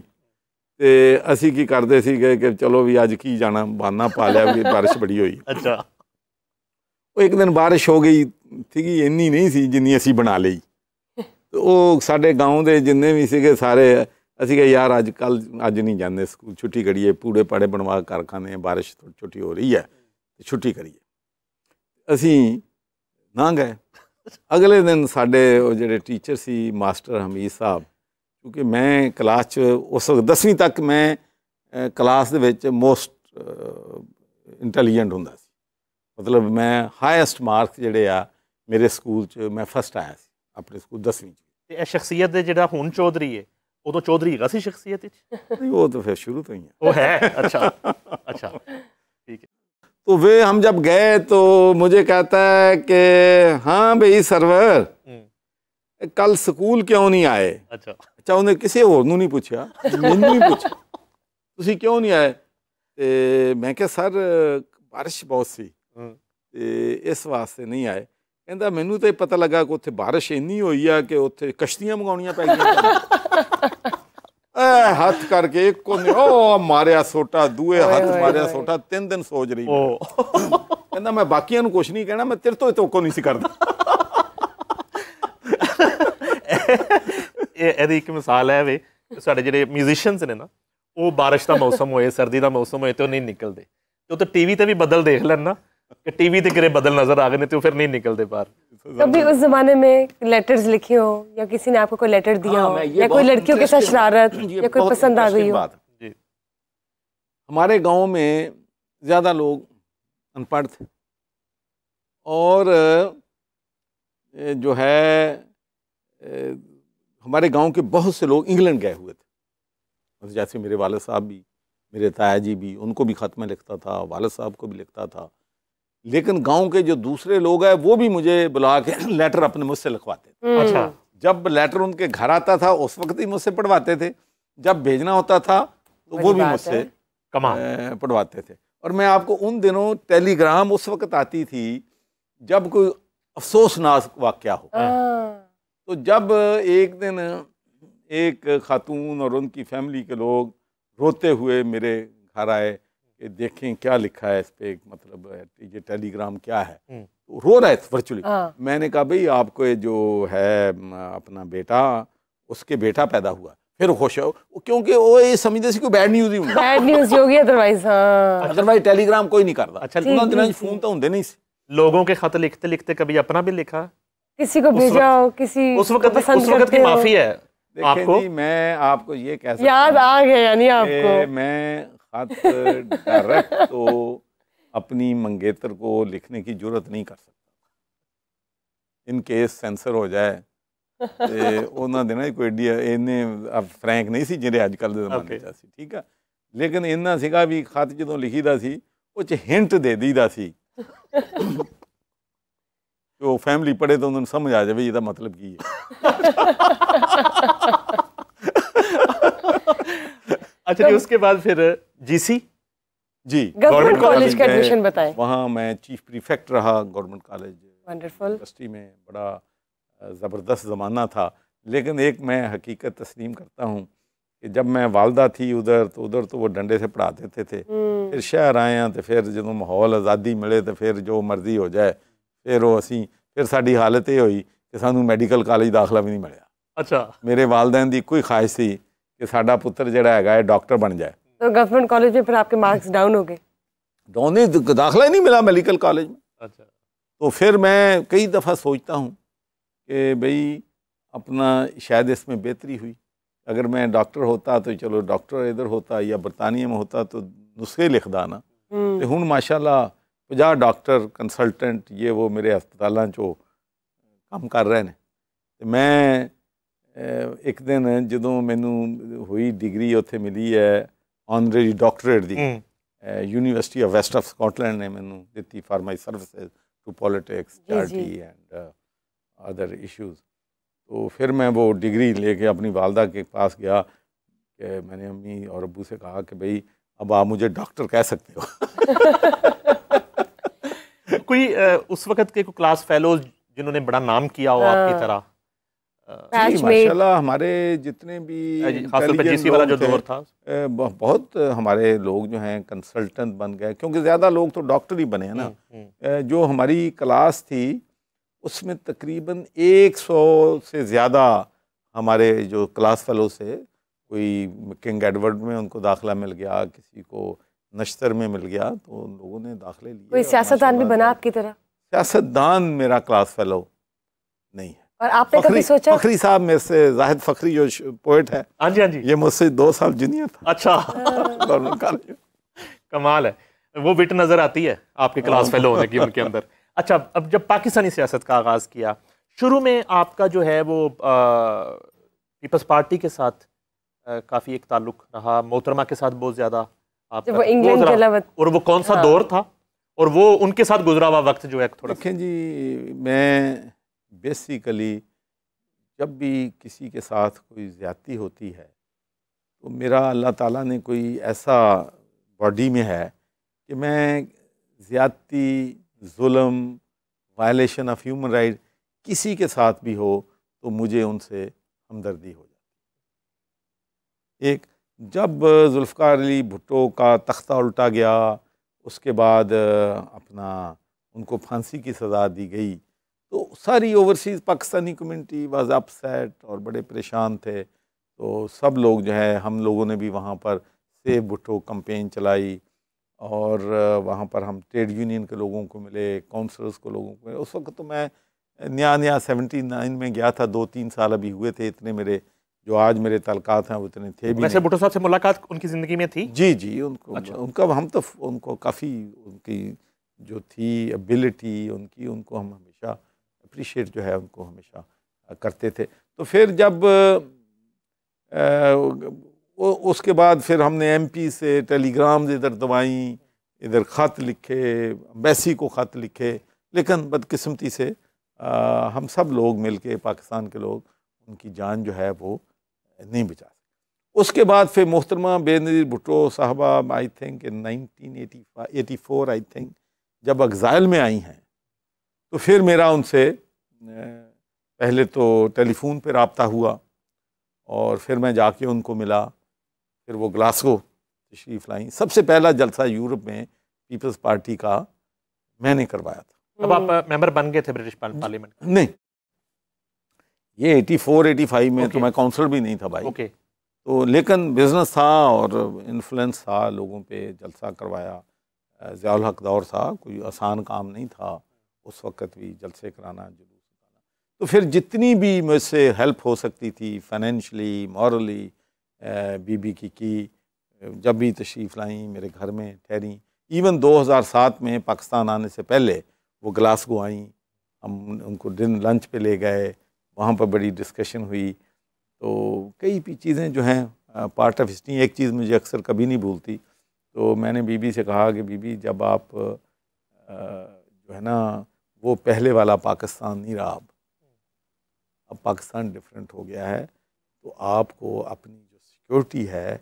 तो असी की करते थे कि चलो भी अज की जाना, बहाना पा लिया भी बारिश बड़ी हुई। अच्छा। वो एक दिन बारिश हो गई थी, इन्नी नहीं सी जिन्नी असी बना ली। तो वो साढ़े गाँव के जिन्ने भी सीगे सारे असी कहा यार अज नहीं जाते स्कूल, छुट्टी करिए, पूड़े पाड़े बनवा कर खाने, बारिश थोड़ी छुट्टी हो रही है, छुट्टी करिए। असी ना गए। अगले दिन साढ़े जो टीचर सी मास्टर हमीद साहब, क्योंकि मैं क्लास च उस वक्त 10वीं तक मैं क्लास दे मोस्ट इंटैलीजेंट हुंदा सी, मतलब मैं हाईएस्ट मार्क्स जिहड़े आ मेरे स्कूल च मैं फर्स्ट आया सी अपने स्कूल 10वीं च। ये शख्सियत दे जिहड़ा हुण चौधरी है, वो तो चौधरी है सी शख्सियत नहीं, वो तो फिर शुरू तो ही है। वो है। अच्छा अच्छा, ठीक है। तो वे हम जब गए तो मुझे कहता है कि हाँ भाई सरवर कल स्कूल क्यों नहीं आए? अच्छा, उन्हें किसी होर नूं नहीं पूछा, मैनूं ही पूछा तुसीं क्यों नहीं आए? ਤੇ ਮੈਂ ਕਿਹਾ ਸਰ ਬਾਰਿਸ਼ ਬਹੁਤ ਸੀ ਤੇ ਇਸ ਵਾਸਤੇ ਨਹੀਂ ਆਏ। ਕਹਿੰਦਾ ਮੈਨੂੰ ਤਾਂ ਪਤਾ ਲੱਗਾ ਕਿ ਉੱਥੇ ਬਾਰਿਸ਼ ਇੰਨੀ ਹੋਈ ਆ ਕਿ ਉੱਥੇ ਕਸ਼ਤੀਆਂ ਮੰਗਾਉਣੀਆਂ ਪੈ ਗਈਆਂ। ਹੱਥ ਕਰਕੇ ਇੱਕ ਉਹਨੇ ਉਹ ਮਾਰਿਆ ਸੋਟਾ, ਦੂਏ ਹੱਥ ਮਾਰਿਆ ਸੋਟਾ, 3 ਦਿਨ ਸੋਚ ਰਹੀ। ਕਹਿੰਦਾ ਮੈਂ ਬਾਕੀਆਂ ਨੂੰ ਕੁਛ ਨਹੀਂ ਕਹਿਣਾ, ਮੈਂ ਤੇਰੇ ਤੋਂ ਤੋਕੋ ਨਹੀਂ ਸੀ ਕਰਦਾ। ਇਹਦੀ ਇੱਕ ਮਿਸਾਲ ਹੈ ਵੇ, ਸਾਡੇ ਜਿਹੜੇ ਮਿਊਜ਼ੀਸ਼ੀਅਨਸ ਨੇ ਨਾ, ਉਹ ਬਾਰਿਸ਼ ਦਾ ਮੌਸਮ ਹੋਏ, ਸਰਦੀ ਦਾ ਮੌਸਮ ਹੋਏ ਤੇ ਉਹ ਨਹੀਂ ਨਿਕਲਦੇ। ਤੇ ਉਹ ਤਾਂ टीवी ਤੇ ਵੀ बदल देख लेन ना कि टीवी ਤੇ ਕਿਰੇ बदल नजर आ गए तो फिर नहीं निकलते बाहर। कभी उस जमाने में लेटर्स लिखे हो या किसी ने आपको कोई लेटर दिया हो या कोई लड़कियों के साथ शरारत या कोई पसंद आ गई हो? हमारे गांव में ज़्यादा लोग अनपढ़ थे और जो है हमारे गांव के बहुत से लोग इंग्लैंड गए हुए थे। जैसे मेरे वालिद साहब भी, मेरे ताया जी भी, उनको भी ख़त में लिखता था, वालिद साहब को भी लिखता था। लेकिन गांव के जो दूसरे लोग हैं वो भी मुझे बुला के लेटर अपने मुझसे लिखवाते थे। अच्छा। जब लेटर उनके घर आता था उस वक्त ही मुझसे पढ़वाते थे, जब भेजना होता था तो वो भी मुझसे पढ़वाते थे। और मैं आपको उन दिनों टेलीग्राम उस वक्त आती थी जब कोई अफसोसनाक वाक़या हो। तो जब एक दिन एक खातून और उनकी फैमिली के लोग रोते हुए मेरे घर आए कि देखें क्या लिखा है इस पे, मतलब ये टेलीग्राम क्या है, तो रो रहे थे वर्चुअली। मैंने कहा भाई आपको ये जो है अपना बेटा, उसके बेटा पैदा हुआ, फिर खुश हो, क्योंकि वो ये समझते कोई बैड न्यूज़ ही होंगी, बैड न्यूज़ होगी अदरवाइज। हाँ, अदरवाइज टेलीग्राम कोई नहीं करता। अच्छा, उन्होंने दिनों फोन तो होंगे नहीं। लोगों के खत लिखते लिखते कभी अपना भी लिखा, किसी को भेजा हो, किसी उस वक्त की माफी है आपको? जी, मैं आपको ये कह सकता याद आ गया यानी आपको। मैं खत डायरेक्ट तो अपनी मंगेतर को लिखने की जरूरत नहीं कर सकता। इन केस सेंसर हो जाए ਤੇ ਉਹਨਾਂ ਦੇ ਨਾ ਕੋਈ ਇਹਨੇ ਫਰੈਂਕ ਨਹੀਂ ਸੀ ਜਿਹੜੇ ਅੱਜ ਕੱਲ੍ਹ ਦੇ ਜ਼ਮਾਨੇ 'ਚ ਸੀ, ਠੀਕ ਆ। ਲੇਕਿਨ ਇੰਨਾ ਸੀਗਾ ਵੀ ਖਤ ਜਦੋਂ ਲਿਖੀਦਾ ਸੀ ਉਹ 'ਚ ਹਿੰਟ ਦੇ ਦਈਦਾ ਸੀ, ਉਹ ਫੈਮਿਲੀ ਪੜ੍ਹੇ ਤਾਂ ਉਹਨਾਂ ਨੂੰ ਸਮਝ ਆ ਜਾਵੇ ਇਹਦਾ ਮਤਲਬ ਕੀ है। अच्छा जी, उसके बाद फिर जीसी जी गवर्नमेंट कॉलेज का एडमिशन बताएं। वहाँ मैं चीफ प्रीफेक्ट रहा गवर्नमेंट कॉलेज वंडरफुल यूनिवर्सिटी में। बड़ा ज़बरदस्त ज़माना था। लेकिन एक मैं हकीकत तस्लीम करता हूँ कि जब मैं वालदा थी उधर तो वो डंडे से पढ़ा देते थे। फिर शहर आए हैं तो फिर जो माहौल आज़ादी मिले तो फिर जो मर्जी हो जाए, फिर वो असी फिर साड़ी हालत ये हुई कि सानू मैडिकल कॉलेज दाखला भी नहीं मिला। अच्छा। मेरे वालदैन की कोई ख्वाहिश थी कि साडा पुत्र जिहड़ा है डॉक्टर बन जाए। तो गवर्नमेंट कॉलेज में फिर आपके मार्क्स डाउन हो गए? डाउन नहीं, दाखला ही नहीं मिला मेडिकल कॉलेज में। अच्छा। तो फिर मैं कई दफ़ा सोचता हूँ कि भाई अपना शायद इसमें बेहतरी हुई। अगर मैं डॉक्टर होता तो चलो डॉक्टर इधर होता या बरतानिया में होता तो नुस्खे लिखदा ना। तो हुण माशाल्लाह 50 डॉक्टर कंसल्टेंट ये वो मेरे हस्पतालों चो काम कर रहे हैं। तो मैं एक दिन जो मैनू हुई डिग्री उत्थे मिली है honorary doctorate the university of west of Scotland ने मैनू दी for my services to politics, charity and other issues. तो फिर मैं वो डिग्री लेके अपनी वालदा के पास गया कि मैंने अम्मी और अब्बू से कहा कि भाई अब आप मुझे डॉक्टर कह सकते हो। कोई उस वक्त के कोई क्लास फेलोज जिन्होंने बड़ा नाम किया हो आपकी तरह? माशाल्लाह हमारे जितने भी वाला जो दौर था बहुत हमारे लोग जो हैं कंसल्टेंट बन गए, क्योंकि ज़्यादा लोग तो डॉक्टर ही बने हैं ना। जो हमारी क्लास थी उसमें तकरीबन 100 से ज़्यादा हमारे जो क्लास फेलो से, कोई किंग एडवर्ड में उनको दाखिला मिल गया, किसी को नश्तर में मिल गया, तो उन लोगों ने दाखिले लिए। कोई सियासतदान भी बना आपकी तरह? सियासतदान मेरा क्लास फेलो नहीं है। और आपने कभी सोचा? फखरी साहब मेरे से, जाहिद फखरी जो पोएट है, हाँ जी हाँ जी, ये मुझसे 2 साल जूनियर था। अच्छा। Government college. कमाल है, वो बिट नजर आती है आपके क्लास फेलो होने की उनके अंदर। अच्छा, अब जब पाकिस्तानी सियासत का आगाज़ किया, शुरू में आपका जो है वो पीपल्स पार्टी के साथ काफ़ी एक ताल्लुक रहा, मोहतरमा के साथ बहुत ज़्यादा आपका, वो इंग्लैंड के अलावा, और वो कौन सा दौर था और वो उनके साथ गुजरा हुआ वक्त जो है थोड़ा? देखें जी, मैं बेसिकली जब भी किसी के साथ कोई ज़्यादती होती है तो मेरा अल्लाह ताला ने कोई ऐसा बॉडी में है कि मैं ज़्यादती, जुल्म, वायलेशन ऑफ ह्यूमन राइट किसी के साथ भी हो तो मुझे उनसे हमदर्दी हो जाती। एक जब जुल्फ़िकार अली भुट्टो का तख्ता उल्टा गया, उसके बाद अपना उनको फांसी की सज़ा दी गई, तो सारी overseas Pakistani community was upset और बड़े परेशान थे। तो सब लोग जो है, हम लोगों ने भी वहाँ पर सेव भुट्टो कैंपेन चलाई और वहाँ पर हम ट्रेड यूनियन के लोगों को मिले, काउंसलर्स को लोगों को मिले। उस वक्त तो मैं नया 79 में गया था, 2-3 साल अभी हुए थे। इतने मेरे जो आज मेरे ताल्लुकात हैं वो इतने थे भी वैसे नहीं। भुट्टो साहब से मुलाकात उनकी ज़िंदगी में थी? जी, उनको अच्छा। उनका हम तो उनको काफ़ी उनकी जो थी एबिलिटी उनकी, उनको हम हमेशा अप्रिशिएट जो है उनको हमेशा करते थे। तो फिर जब उसके बाद फिर हमने एमपी से टेलीग्राम्स इधर दवाई, इधर ख़त लिखे, एम्बेसी को ख़त लिखे, लेकिन बदकिस्मती से हम सब लोग मिलके, पाकिस्तान के लोग, उनकी जान जो है वो नहीं बचा सके। उसके बाद फिर मोहतरमा बेनज़ीर भुट्टो साहबा I think in 1984 I think जब एग्ज़ाइल में आई हैं, तो फिर मेरा उनसे पहले तो टेलीफोन पे रब्ता हुआ और फिर मैं जाके उनको मिला। फिर वो ग्लासगो तशरीफ़ लाई। सबसे पहला जलसा यूरोप में पीपल्स पार्टी का मैंने करवाया था। अब आप मेंबर बन गए थे ब्रिटिश पार्लियामेंट? नहीं, ये 84-85 में Okay. तो मैं काउंसलर भी नहीं था भाई। ओके। तो लेकिन बिजनेस था और इन्फ्लुएंस था लोगों पे, जलसा करवाया। ज़ियाउल हक दौर था, कोई आसान काम नहीं था उस वक़्त भी जलसे कराना, जुलूस कराना। तो फिर जितनी भी मुझसे हेल्प हो सकती थी फाइनेंशली, मॉरली, बीबी की जब भी तशरीफ़ लाई, मेरे घर में ठहरी। इवन 2007 में पाकिस्तान आने से पहले वो ग्लासगो आई, हम उनको लंच पे ले गए, वहाँ पर बड़ी डिस्कशन हुई। तो कई भी चीज़ें जो हैं पार्ट ऑफ हिस्ट्री। एक चीज़ मुझे अक्सर कभी नहीं भूलती, तो मैंने बीबी से कहा कि बीबी, जब आप जो है ना, वो पहले वाला पाकिस्तान नहीं रहा, अब पाकिस्तान डिफरेंट हो गया है, तो आपको अपनी जो सिक्योरिटी है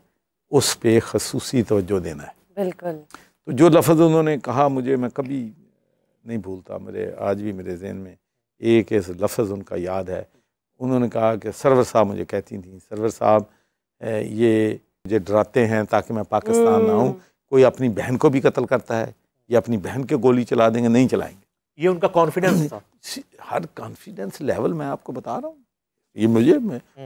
उस पे खसूसी तवज्जो देना है। बिल्कुल। तो जो लफ्ज़ उन्होंने कहा मुझे मैं कभी नहीं भूलता, मेरे आज भी मेरे जहन में एक लफ्ज़ उनका याद है। उन्होंने कहा कि सरवर साहब मुझे कहती थी, सरवर साहब ये मुझे डराते हैं ताकि मैं पाकिस्तान ना आऊँ। कोई अपनी बहन को भी कत्ल करता है या अपनी बहन के गोली चला देंगे, नहीं चलाएंगे। ये उनका कॉन्फिडेंस था। हर कॉन्फिडेंस लेवल मैं आपको बता रहा हूँ, ये मुझे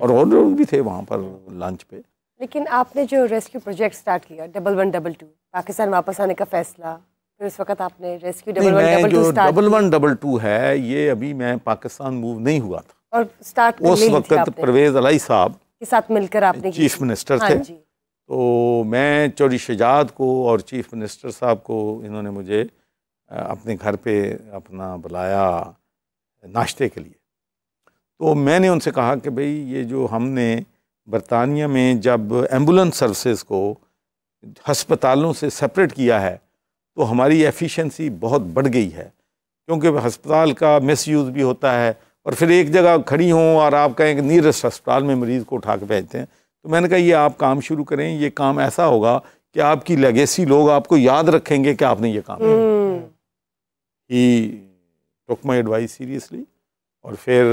और लोग भी थे वहाँ पर लंच पे। लेकिन आपने जो रेस्क्यू प्रोजेक्ट स्टार्ट किया 1122, पाकिस्तान वापस आने का फैसला, फिर उस वक्त आपने रेस्क्यू 1122 स्टार्ट किया। 1122 है ये, अभी मैं पाकिस्तान मूव नहीं हुआ था और स्टार्ट उस वक्त परवेज अलाई साहब के साथ मिलकर आपने चीफ मिनिस्टर थे। तो मैं चौधरी शजाद को और चीफ मिनिस्टर साहब को इन्होंने मुझे अपने घर पे अपना बुलाया नाश्ते के लिए। तो मैंने उनसे कहा कि भाई, ये जो हमने बरतानिया में जब एम्बुलेंस सर्विसेज को हस्पतालों से सेपरेट किया है तो हमारी एफिशिएंसी बहुत बढ़ गई है, क्योंकि हस्पताल का मिसयूज़ भी होता है और फिर एक जगह खड़ी हों और आप कहें कि नियरेस्ट अस्पताल में मरीज़ को उठा के भेजते हैं। तो मैंने कहा ये आप काम शुरू करें, ये काम ऐसा होगा कि आपकी लेगेसी लोग आपको याद रखेंगे कि आपने ये काम किया। ही टुक माय एडवाइस सीरियसली। और फिर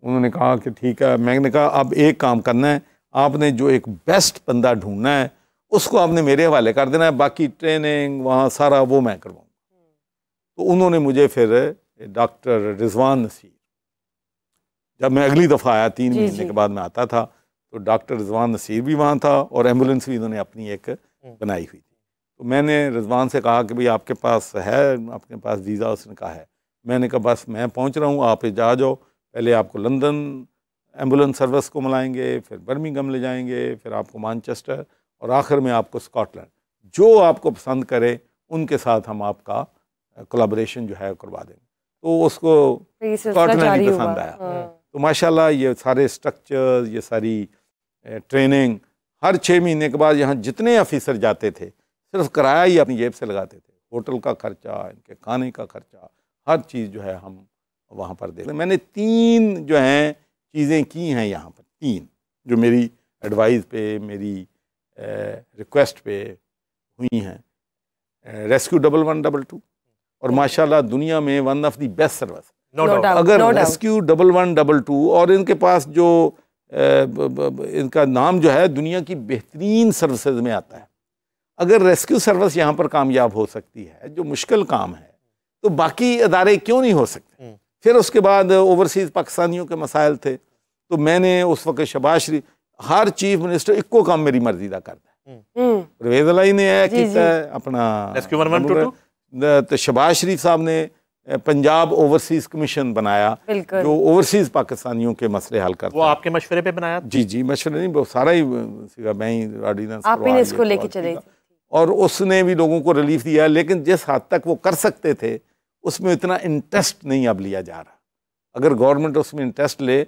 उन्होंने कहा कि ठीक है। मैंने कहा अब एक काम करना है, आपने जो एक बेस्ट बंदा ढूंढना है उसको आपने मेरे हवाले कर देना है, बाकी ट्रेनिंग वहाँ सारा वो मैं करवाऊँगा। तो उन्होंने मुझे फिर डॉक्टर रिजवान नसीर, जब मैं अगली दफ़ा आया 3 महीने के बाद मैं आता था, तो डॉक्टर रिजवान नसीर भी वहाँ था और एम्बुलेंस भी इन्होंने अपनी एक बनाई हुई थी। तो मैंने रिजवान से कहा कि भाई आपके पास है, आपके पास वीज़ा? उसने कहा है। मैंने कहा बस मैं पहुँच रहा हूँ, आप जा जाओ। पहले आपको लंदन एम्बुलेंस सर्विस को मिलाएंगे, फिर बर्मिंघम ले जाएंगे, फिर आपको मैनचेस्टर और आखिर में आपको स्कॉटलैंड। जो आपको पसंद करे उनके साथ हम आपका कोलैबोरेशन जो है करवा देंगे। तो उसको स्कॉटलैंड ही पसंद आया। तो माशाल्लाह ये सारे स्ट्रक्चर, ये सारी ट्रेनिंग, हर 6 महीने के बाद यहाँ जितने ऑफिसर जाते थे सिर्फ किराया ही अपनी जेब से लगाते थे। होटल का खर्चा, इनके खाने का खर्चा, हर चीज़ जो है हम वहाँ पर दे। मैंने 3 जो हैं चीज़ें की हैं यहाँ पर, 3 जो मेरी एडवाइस पे, मेरी रिक्वेस्ट पे हुई हैं, रेस्क्यू 1112 और माशाल्लाह दुनिया में one of the best service. No doubt. अगर रेस्क्यू 1122 और इनके पास जो इनका नाम जो है दुनिया की बेहतरीन सर्विसेज में आता है, अगर रेस्क्यू सर्विस यहाँ पर कामयाब हो सकती है, जो मुश्किल काम है, तो बाकी अदारे क्यों नहीं हो सकते। फिर उसके बाद ओवरसीज़ पाकिस्तानियों के मसाइल थे, तो मैंने उस वक्त शहबाज शरीफ, हर चीफ मिनिस्टर इक्को काम मेरी मर्जी का करता है, परवेज़ इलाही ने किया अपना रेस्क्यू 1122, तो शहबाज शरीफ साहब ने पंजाब ओवरसीज कमीशन बनाया जो ओवरसीज पाकिस्तानियों के मसले हल करता है। वो आपके मशवरे पे बनाया? जी जी, मशवरे नहीं, वो सारा ही मैं ही ऑर्डिनेंस आप ही ने इसको लेके चले थे और उसने भी लोगों को रिलीफ दिया, लेकिन जिस हद तक वो कर सकते थे उसमें इतना इंटरेस्ट नहीं अब लिया जा रहा। अगर गवर्नमेंट उसमें इंटरेस्ट ले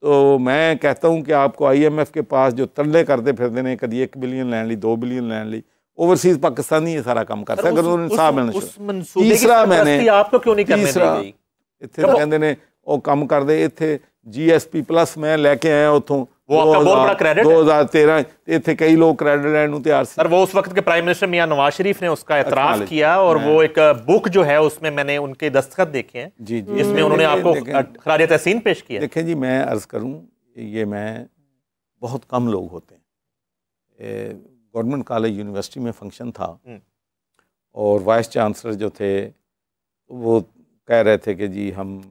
तो मैं कहता हूँ कि आपको IMF के पास जो तरले करते फिरते ने, कभी 1 बिलियन लैंड ली, 2 बिलियन लैंड ली, ओवरसीज पाकिस्तानी ये सारा काम करता है। अगर उन्होंने इंसाफ मिलना, तीसरा मैंने आपको क्यों नहीं करने दी गई? इत्थे कहंदे ने ओ काम कर दे, इत्थे GSP+ मैं लेके आया उतों, वो आपका बहुत बड़ा क्रेडिट है। 2013 इत्थे कई लोग क्रेडिट लैंड नु तैयार सर, वो उस वक्त के प्राइम मिनिस्टर मियां नवाज शरीफ ने उसका एतराफ किया और वो एक बुक जो है उसमें मैंने उनके दस्तखत देखे हैं जी जी, जिसमें उन्होंने आपको खराज तहसीन पेश किया। देखें जी, मैं अर्ज करूं, ये मैं बहुत कम लोग होते हैं। गवर्नमेंट कॉलेज यूनिवर्सिटी में फंक्शन था और वाइस चांसलर जो थे वो कह रहे थे कि जी हम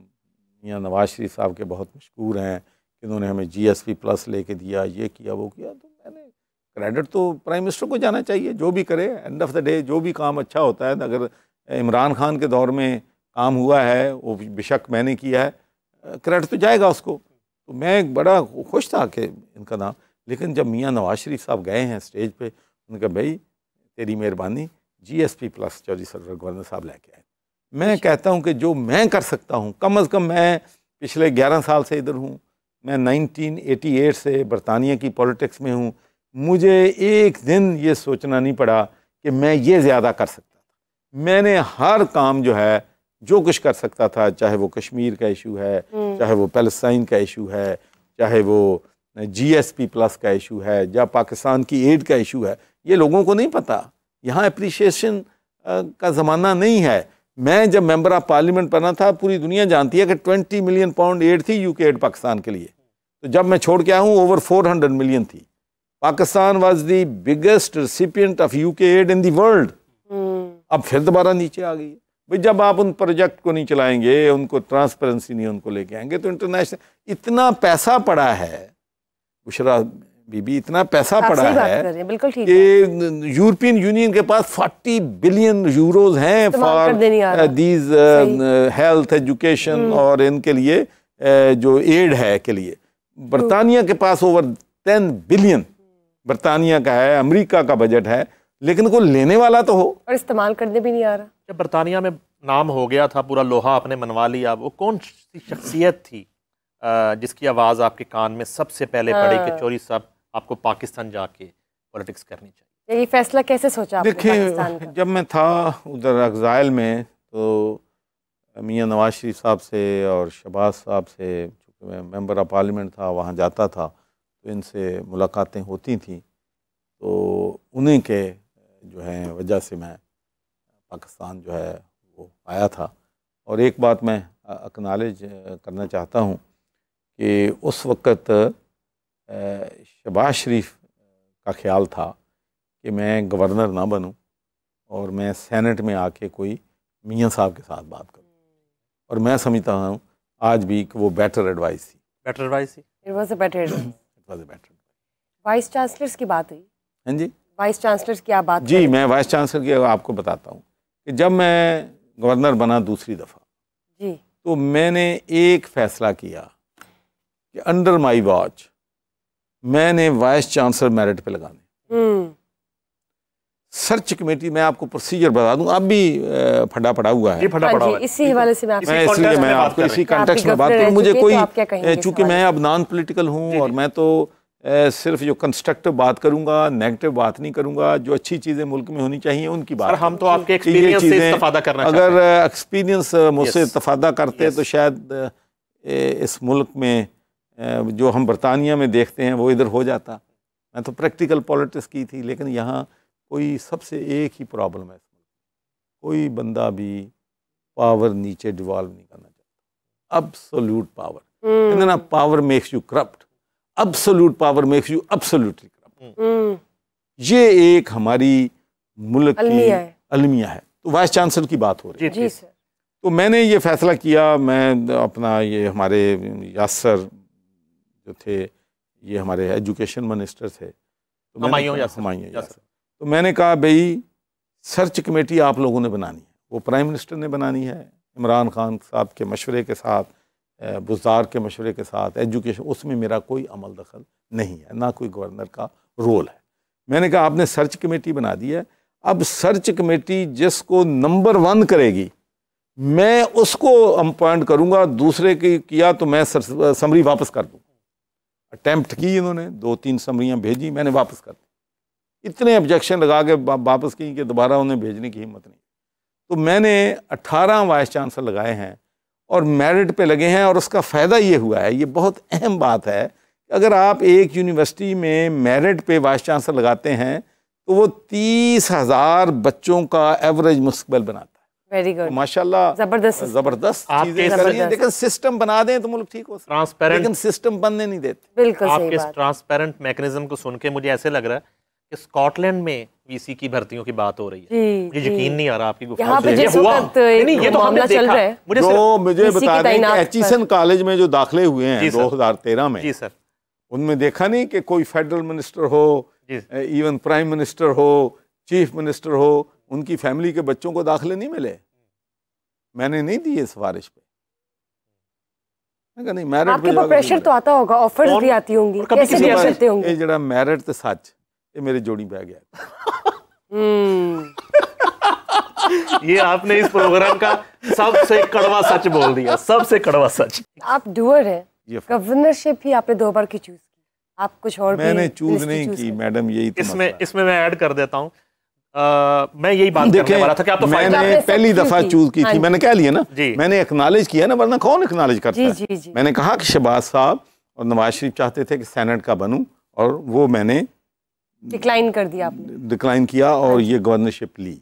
मियां नवाज शरीफ साहब के बहुत मशहूर हैं, इन्होंने हमें GSP+ लेके दिया, ये किया वो किया। तो मैंने क्रेडिट तो प्राइम मिनिस्टर को जाना चाहिए, जो भी करे, एंड ऑफ द डे जो भी काम अच्छा होता है। अगर इमरान खान के दौर में काम हुआ है वो बेशक मैंने किया है, क्रेडिट तो जाएगा उसको। तो मैं बड़ा खुश था कि इनका नाम, लेकिन जब मियां नवाज शरीफ साहब गए हैं स्टेज पे, उन्होंने कहा भाई तेरी मेहरबानी GSP+ चौधरी सरवर गवर्नर साहब लेके आए। मैं कहता हूँ कि जो मैं कर सकता हूँ, कम अज़ कम मैं पिछले 11 साल से इधर हूँ, मैं 1988 से बरतानिया की पॉलिटिक्स में हूँ, मुझे एक दिन ये सोचना नहीं पड़ा कि मैं ये ज़्यादा कर सकता था। मैंने हर काम जो है, जो कुछ कर सकता था, चाहे वो कश्मीर का इशू है, चाहे वो पैलेस्टाइन का इशू है, चाहे वो GSP+ का इशू है, या पाकिस्तान की एड का इशू है, ये लोगों को नहीं पता। यहाँ अप्रिशिएशन का ज़माना नहीं है। मैं जब मेंबर ऑफ पार्लियामेंट बना था, पूरी दुनिया जानती है कि 20 मिलियन पाउंड एड थी UK एड पाकिस्तान के लिए। तो जब मैं छोड़ के आया हूँ ओवर 400 मिलियन थी। Pakistan was the biggest recipient of UK aid in the world. अब फिर दोबारा नीचे आ गई है भाई। जब आप उन प्रोजेक्ट को नहीं चलाएंगे, उनको ट्रांसपेरेंसी नहीं उनको लेके आएंगे, तो इंटरनेशनल इतना पैसा पड़ा है, बुशरा बीबी, इतना पैसा पड़ा है कि यूरोपियन यूनियन के पास 40 बिलियन यूरोज हैं फॉर दीज हेल्थ एजुकेशन और इनके लिए जो एड है के लिए। बरतानिया के पास ओवर 10 बिलियन बरतानिया का है, अमेरिका का बजट है, लेकिन कोई लेने वाला तो हो और इस्तेमाल करने भी नहीं आ रहा। जब बरतानिया में नाम हो गया था, पूरा लोहा आपने मनवा लिया, वो कौन सी शख्सियत थी जिसकी आवाज़ आपके कान में सबसे पहले पड़ी कि चौधरी साहब आपको पाकिस्तान जाके पॉलिटिक्स करनी चाहिए? ये फैसला कैसे सोचा आपने पाकिस्तान का? जब मैं था उधर एक्साइल में, तो मियां नवाज शरीफ साहब से और शहबाज साहब से, चूँकि मैं मेंबर ऑफ पार्लियामेंट था, वहाँ जाता था, तो इनसे मुलाकातें होती थीं। तो उन्हीं के जो है वजह से मैं पाकिस्तान जो है वो आया था। और एक बात मैं एक्नॉलेज करना चाहता हूँ कि उस वक़्त शहबाज शरीफ का ख्याल था कि मैं गवर्नर ना बनूं और मैं सेनेट में आके कोई मियां साहब के साथ बात करूं, और मैं समझता हूं आज भी कि वो बेटर एडवाइस थी। बेटर एडवाइस थी। It was a better advice. It was a better. Vice chancellors की बात हुई। हाँ जी, वाइस चांसलर्स की आप बात जी, मैं वाइस चांसलर की आपको बताता हूँ कि जब मैं गवर्नर बना दूसरी दफ़ा जी, तो मैंने एक फैसला किया कि अंडर माई वॉच मैंने वाइस चांसलर मेरिट पे लगाने। सर्च कमेटी, मैं आपको प्रोसीजर बता दूं, अब भी फटा पड़ा हुआ है। फटा पड़ा हुआ है। इसी हवाले से मैं इसलिए मैं आपको इसी कॉन्टेक्स्ट में बात करूं। मुझे कोई, चूंकि मैं अब नॉन पॉलिटिकल हूं और मैं तो सिर्फ जो कंस्ट्रक्टिव बात करूंगा, नेगेटिव बात नहीं करूंगा। जो अच्छी चीज़ें मुल्क में होनी चाहिए उनकी बात। हम तो आपके एक्सपीरियंस से इस्तेफादा करना चाहते हैं। अगर एक्सपीरियंस मुझसे इस्तेफादा करते तो शायद इस मुल्क में जो हम बरतानिया में देखते हैं वो इधर हो जाता। मैं तो प्रैक्टिकल पॉलिटिक्स की थी, लेकिन यहाँ कोई सबसे एक ही प्रॉब्लम है, कोई बंदा भी पावर नीचे डिवॉल्व नहीं करना चाहता। अब्सोल्यूट पावर, ना power makes you corrupt, absolute power makes you absolutely corrupt. ये एक हमारी मुल्क की अलमिया है। तो वाइस चांसलर की बात हो रही है। जी सर। तो मैंने ये फैसला किया, मैं अपना ये हमारे यासर जो थे, ये हमारे एजुकेशन मिनिस्टर थे, तो हुमायूं यासर, तो मैंने कहा भाई सर्च कमेटी आप लोगों ने बनानी है, वो प्राइम मिनिस्टर ने बनानी है, इमरान खान साहब के मशवरे के साथ, बुज़दार के मशवरे के साथ, एजुकेशन, उसमें मेरा कोई अमल दखल नहीं है, ना कोई गवर्नर का रोल है। मैंने कहा आपने सर्च कमेटी बना दी है, अब सर्च कमेटी जिसको नंबर 1 करेगी मैं उसको अपॉइंट करूंगा, दूसरे की किया तो मैं समरी वापस कर दूँ। अटेम्प्ट की इन्होंने, 2-3 समरियाँ भेजी, मैंने वापस कर दी। इतने ऑब्जेक्शन लगा के वापस की कि दोबारा उन्हें भेजने की हिम्मत नहीं। तो मैंने 18 वाइस चांसलर लगाए हैं और मेरिट पे लगे हैं। और उसका फ़ायदा ये हुआ है, ये बहुत अहम बात है, अगर आप एक यूनिवर्सिटी में मेरिट पे वाइस चांसलर लगाते हैं तो वो 30,000 बच्चों का एवरेज मुस्तकबिल बनाता है। वेरी गुड, माशाल्लाह, जबरदस्त चीजें कर रही हैं। लेकिन सिस्टम बना दें तो मुल्क ठीक हो, ट्रांसपेरेंट, लेकिन सिस्टम बनने नहीं देते। बिल्कुल सही आपके बात। ट्रांसपेरेंट मैकेनिज्म को सुन के मुझे ऐसे लग रहा है कि स्कॉटलैंड में वीसी की भर्तियों की बात हो रही है। मुझे यकीन नहीं आ रहा आपकी गुफ्तगू यहाँ पे से। जिस वक्त ये तो मामला चल रहा है, मुझे बता दें कि एचिसन कॉलेज में जो दाखिले हुए हैं 2013 में, जी सर, उनमें देखा नहीं कि कोई फेडरल मिनिस्टर हो, इवन प्राइम मिनिस्टर हो, चीफ मिनिस्टर हो, उनकी फैमिली के बच्चों को दाखिले नहीं मिले। मैंने नहीं दी ये सिफारिश पे, नहीं मेरिट आपके पर प्रेशर तो आता होगा, ऑफर्स भी आती होंगी, कैसे डील करते होंगे? ये जरा मेरिट ते सच, ये मेरे जोड़ी पे आ गया। ये आपने इस प्रोग्राम का सबसे कड़वा सच बोल दिया, सबसे कड़वा सच। आप डूअर है, गवर्नरशिप ही आपने 2 बार की चूज की, आप कुछ और मैंने चूज नहीं की मैडम, यही तो इसमें मैं ऐड कर देता हूँ। मैं यही बात करने वाला था कि आप तो मैंने पहली दफा चूज की थी, मैंने कह लिया ना, मैंने एक्नॉलेज किया ना, वरना कौन एक्नॉलेज करता है। मैंने कहा कि शहबाज साहब और नवाज शरीफ चाहते थे कि सेनेट का बनूं, और वो मैंने डिक्लाइन कर दिया, आपने डिक्लाइन किया और ये गवर्नरशिप ली।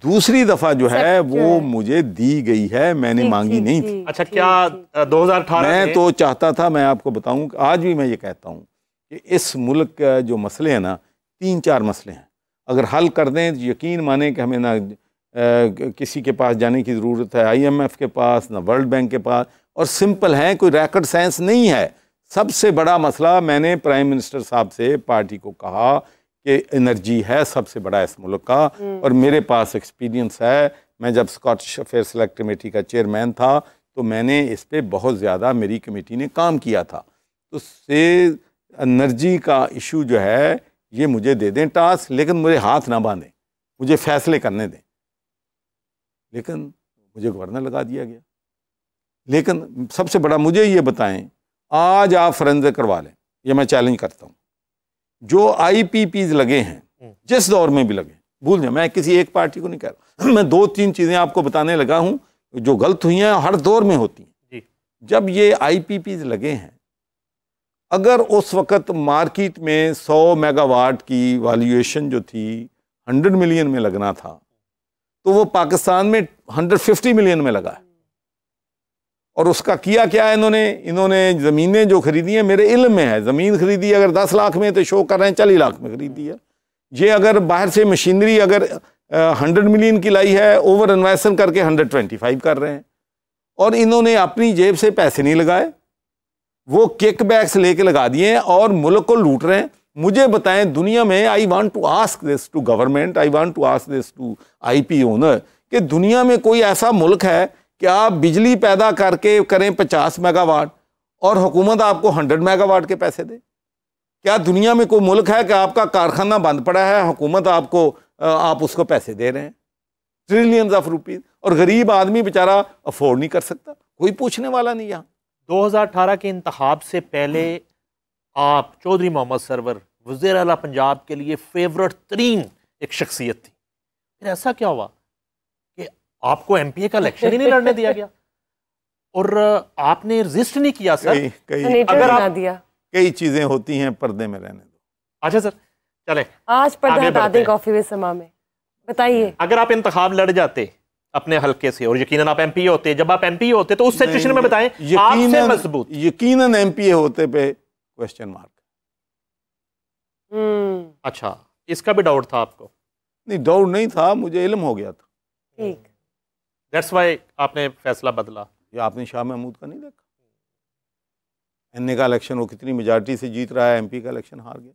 दूसरी दफा जो है वो मुझे दी गई है, मैंने मांगी नहीं थी। अच्छा, क्या 2018 मैं तो चाहता था, मैं आपको बताऊं, आज भी मैं ये कहता हूं कि इस मुल्क का जो मसले हैं ना, 3-4 मसले हैं, अगर हल कर दें तो यकीन माने कि हमें ना किसी के पास जाने की ज़रूरत है, IMF के पास, ना वर्ल्ड बैंक के पास, और सिंपल है, कोई रैकेट साइंस नहीं है। सबसे बड़ा मसला, मैंने प्राइम मिनिस्टर साहब से पार्टी को कहा कि एनर्जी है सबसे बड़ा इस मुल्क का, और मेरे पास एक्सपीरियंस है। मैं जब स्कॉटिश अफेयर सेलेक्ट कमेटी का चेयरमैन था तो मैंने इस पर बहुत ज़्यादा, मेरी कमेटी ने काम किया था। तो से एनर्जी का इशू जो है ये मुझे दे दें टास्क, लेकिन मुझे हाथ ना बांधें, मुझे फैसले करने दें। लेकिन मुझे गवर्नर लगा दिया गया। लेकिन सबसे बड़ा मुझे ये बताएं, आज आप फरेंसिक करवा लें, ये मैं चैलेंज करता हूँ, जो IPPs लगे हैं जिस दौर में भी लगे, भूल जाए, मैं किसी एक पार्टी को नहीं कह रहा, मैं 2-3 चीज़ें आपको बताने लगा हूँ जो गलत हुई हैं, हर दौर में होती हैं। जब ये IPPs लगे हैं, अगर उस वक़्त मार्केट में 100 मेगावाट की वैल्यूएशन जो थी 100 मिलियन में लगना था, तो वो पाकिस्तान में 150 मिलियन में लगा है। और उसका किया क्या है इन्होंने ज़मीनें जो खरीदी हैं, मेरे इल्म में है, ज़मीन खरीदी अगर 10 लाख में तो शो कर रहे हैं 40 लाख में खरीदी है। ये अगर बाहर से मशीनरी अगर 100 मिलियन की लाई है, ओवर इन्वेस्टमेंट करके 125 कर रहे हैं। और इन्होंने अपनी जेब से पैसे नहीं लगाए, वो किकबैक्स लेके लगा दिए हैं और मुल्क को लूट रहे हैं। मुझे बताएं दुनिया में, I want to ask this to government, I want to ask this to IP owner, कि दुनिया में कोई ऐसा मुल्क है कि आप बिजली पैदा करके करें 50 मेगावाट और हुकूमत आपको 100 मेगावाट के पैसे दे? क्या दुनिया में कोई मुल्क है कि आपका कारखाना बंद पड़ा है, हुकूमत आपको आप उसको पैसे दे रहे हैं ट्रिलियंस ऑफ रुपीज, और गरीब आदमी बेचारा अफोर्ड नहीं कर सकता? कोई पूछने वाला नहीं। यहाँ 2018 के इंतखाब से पहले आप चौधरी मोहम्मद सरवर वज़ीर आला पंजाब के लिए फेवरेट तरीन एक शख्सियत थी, फिर ऐसा क्या हुआ कि आपको MPA का इलेक्शन ही नहीं लड़ने दिया गया और आपने रजिस्ट नहीं किया? सर कई चीजें होती हैं, पर्दे में रहने दो। अच्छा सर, चले आज पर्दा आगे हटा बढ़ते दें हैं। कॉफी विद समा में, बताइए। अगर आप इंतखाब लड़ जाते अपने हल्के से और यकीनन आप एमपी होते, जब आप एमपी होते तो उस सिचुएशन में बताएं आपसे मजबूत यकीनन एमपी होते पे क्वेश्चन मार्क। अच्छा, इसका भी डाउट था आपको? नहीं, डाउट नहीं था, मुझे इल्म हो गया था। ठीक। दैट्स व्हाई आपने फैसला बदला। ये आपने शाह महमूद का नहीं देखा? एनए का इलेक्शन वो कितनी मेजॉरिटी से जीत रहा है, एमपी का इलेक्शन हार गया।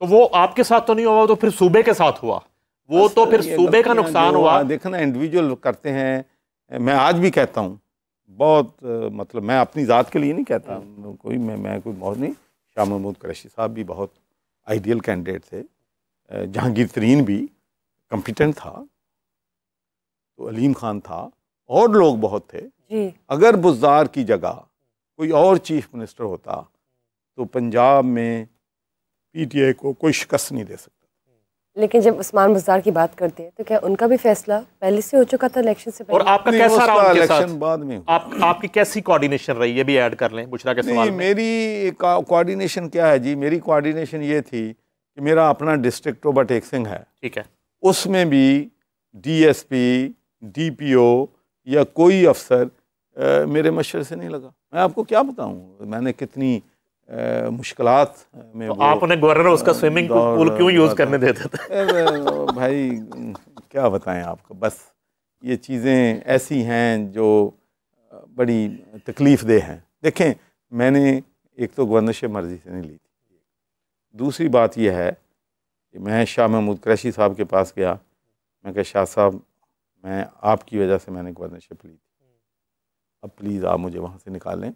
तो वो आपके साथ तो नहीं हुआ, तो फिर सूबे के साथ हुआ, वो तो फिर ये सूबे का गलतियां नुकसान जो हुआ। देखो ना, इंडिविजुअल करते हैं। मैं आज भी कहता हूँ बहुत मतलब मैं अपनी ज़ात के लिए नहीं कहता कोई, मैं कोई बहुत नहीं। शाह महमूद कुरैशी साहब भी बहुत आइडियल कैंडिडेट थे, जहांगीर तरीन भी कॉम्पिटेंट था, तो अलीम खान था, और लोग बहुत थे जी। अगर बुज़दार की जगह कोई और चीफ मिनिस्टर होता तो पंजाब में पीटीआई को कोई शिकस्त नहीं दे सकता। लेकिन जब उस्मान बुज़दार की बात करते हैं तो क्या उनका भी फैसला पहले से हो चुका था इलेक्शन से और पहले? आपका कैसा रहा उनके इलेक्शन साथ? बाद में हुआ। आपकी कैसी कोऑर्डिनेशन रही, ये भी ऐड कर लें बुशरा के सवाल नहीं, में। मेरी कोऑर्डिनेशन क्या है जी, मेरी कोऑर्डिनेशन ये थी कि मेरा अपना डिस्ट्रिक्ट टोबा टेक सिंह है, ठीक है, उसमें भी डीएसपी डीपीओ या कोई अफसर मेरे मशवरे से नहीं लगा। मैं आपको क्या बताऊं मैंने कितनी मुश्किलात में तो आप उन्हें गवर्नर उसका स्विमिंग पूल क्यों यूज करने देते थे? भाई क्या बताएं आपको, बस ये चीज़ें ऐसी हैं जो बड़ी तकलीफ़ दे हैं। देखें, मैंने एक तो गवर्नरशिप मर्जी से नहीं ली थी, दूसरी बात यह है कि मैं शाह महमूद कुरैशी साहब के पास गया, मैं कहा शाह साहब मैं आपकी वजह से मैंने गवर्नरशिप ली थी, अब प्लीज़ आप मुझे वहाँ से निकालें,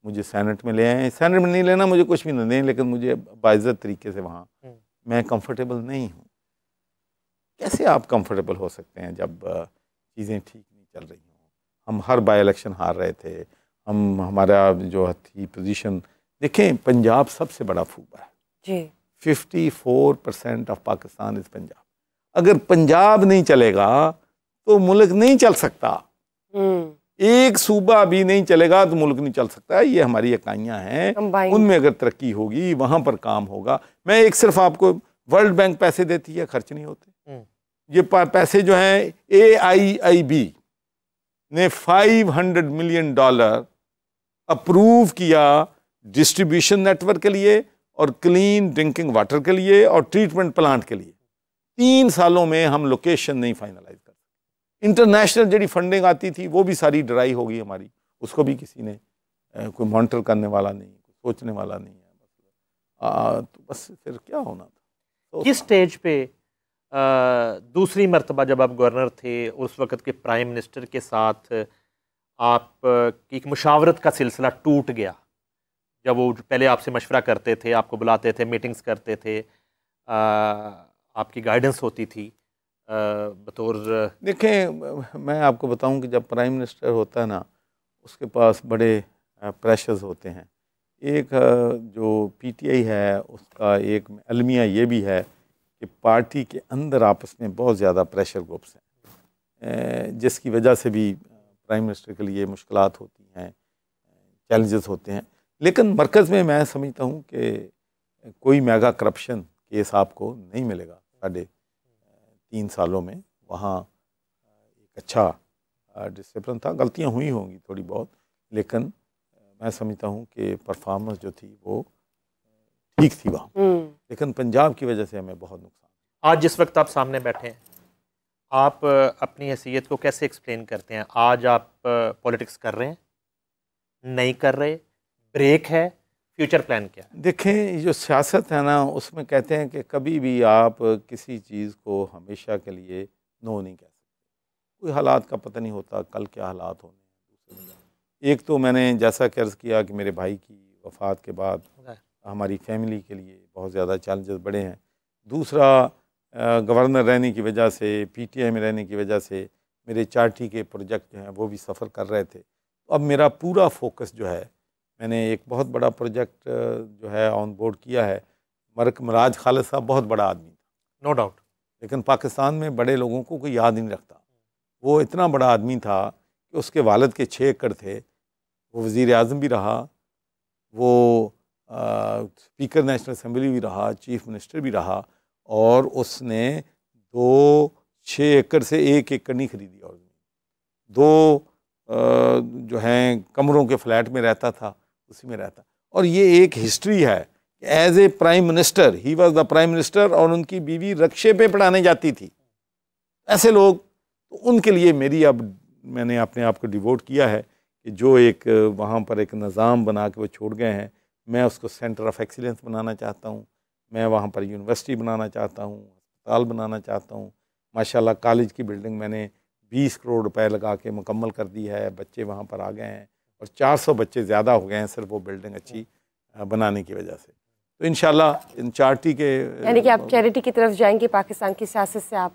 मुझे सेनेट में ले आए। सेनेट में नहीं लेना, मुझे कुछ भी नहीं दें, लेकिन मुझे बाइज़्ज़त तरीके से वहाँ, मैं कंफर्टेबल नहीं हूँ। कैसे आप कंफर्टेबल हो सकते हैं जब चीज़ें ठीक नहीं चल रही हों? हम हर बाई इलेक्शन हार रहे थे, हमारा जो थी पोजीशन, देखें पंजाब सबसे बड़ा सूबा है जी। 54% ऑफ पाकिस्तान इज़ पंजाब। अगर पंजाब नहीं चलेगा तो मुल्क नहीं चल सकता, एक सूबा भी नहीं चलेगा तो मुल्क नहीं चल सकता। ये हमारी इकाइयाँ हैं, उनमें अगर तरक्की होगी वहाँ पर काम होगा। मैं एक सिर्फ आपको, वर्ल्ड बैंक पैसे देती है, खर्च नहीं होते। ये पैसे जो हैं AIIB ने $500 मिलियन अप्रूव किया डिस्ट्रीब्यूशन नेटवर्क के लिए और क्लीन ड्रिंकिंग वाटर के लिए और ट्रीटमेंट प्लांट के लिए। 3 सालों में हम लोकेशन नहीं फाइनलाइज कर सकते। इंटरनेशनल जी फंडिंग आती थी वो भी सारी ड्राई हो गई हमारी, उसको भी किसी ने कोई मॉनिटर करने वाला नहीं, सोचने वाला नहीं है। तो बस फिर क्या होना था। तो किस स्टेज पे दूसरी मर्तबा जब आप गवर्नर थे, उस वक्त के प्राइम मिनिस्टर के साथ आप की एक मुशावरत का सिलसिला टूट गया? जब वो पहले आपसे मशवरा करते थे, आपको बुलाते थे, मीटिंग्स करते थे, आपकी गाइडेंस होती थी बतौर। देखें, मैं आपको बताऊं कि जब प्राइम मिनिस्टर होता है ना, उसके पास बड़े प्रेशर्स होते हैं। एक जो पीटीआई है उसका एक अलमिया ये भी है कि पार्टी के अंदर आपस में बहुत ज़्यादा प्रेशर ग्रुप्स हैं, जिसकी वजह से भी प्राइम मिनिस्टर के लिए मुश्किलात होती हैं, चैलेंजेस होते हैं। लेकिन मरकज़ में मैं समझता हूँ कि कोई मेगा करप्शन केस आपको नहीं मिलेगा 3.5 सालों में। वहाँ एक अच्छा डिसिप्लिन था, गलतियाँ हुई होंगी थोड़ी बहुत, लेकिन मैं समझता हूँ कि परफॉर्मेंस जो थी वो ठीक थी वहाँ। लेकिन पंजाब की वजह से हमें बहुत नुकसान। आज जिस वक्त आप सामने बैठे हैं, आप अपनी हैसियत को कैसे एक्सप्लेन करते हैं? आज आप पॉलिटिक्स कर रहे हैं, नहीं कर रहे, ब्रेक है, फ्यूचर प्लान क्या है? देखें, जो सियासत है ना, उसमें कहते हैं कि कभी भी आप किसी चीज़ को हमेशा के लिए नो नहीं कह सकते। कोई हालात का पता नहीं होता कल क्या हालात होने हैं। दूसरे एक तो मैंने जैसा कर्ज किया कि मेरे भाई की वफ़ात के बाद हमारी फैमिली के लिए बहुत ज़्यादा चैलेंजेस बढ़े हैं। दूसरा, गवर्नर रहने की वजह से, पीटीआई में रहने की वजह से मेरे चार्टी के प्रोजेक्ट जो हैं वो भी सफ़र कर रहे थे। तो अब मेरा पूरा फोकस जो है, मैंने एक बहुत बड़ा प्रोजेक्ट जो है ऑन बोर्ड किया है। मराज खालिद साहब बहुत बड़ा आदमी था, नो डाउट, लेकिन पाकिस्तान में बड़े लोगों को कोई याद नहीं रखता। वो इतना बड़ा आदमी था कि उसके वालिद के 6 एकड़ थे, वो वज़ीर आज़म भी रहा, वो स्पीकर नेशनल असम्बली भी रहा, चीफ मिनिस्टर भी रहा, और उसने 6 एकड़ से 1 एकड़ नहीं खरीदी, और 2 जो हैं कमरों के फ्लैट में रहता था, उसी में रहता। और ये एक हिस्ट्री है, as a prime minister, he was the prime minister, और उनकी बीवी रक्शे पे पढ़ाने जाती थी। ऐसे लोग, तो उनके लिए मैंने अपने आप को डिवोट किया है कि जो एक वहाँ पर एक निज़ाम बना के वो छोड़ गए हैं, मैं उसको सेंटर ऑफ एक्सीलेंस बनाना चाहता हूँ। मैं वहाँ पर यूनिवर्सिटी बनाना चाहता हूँ, अस्पताल बनाना चाहता हूँ। माशाल्लाह कॉलेज की बिल्डिंग मैंने 20 करोड़ रुपए लगा के मुकम्मल कर दी है, बच्चे वहाँ पर आ गए हैं, और 400 बच्चे ज़्यादा हो गए हैं सिर्फ वो बिल्डिंग अच्छी बनाने की वजह से। तो इंशाल्लाह इन चैरिटी के, यानी कि आप चैरिटी की तरफ जाएंगे, पाकिस्तान की सियासत से आप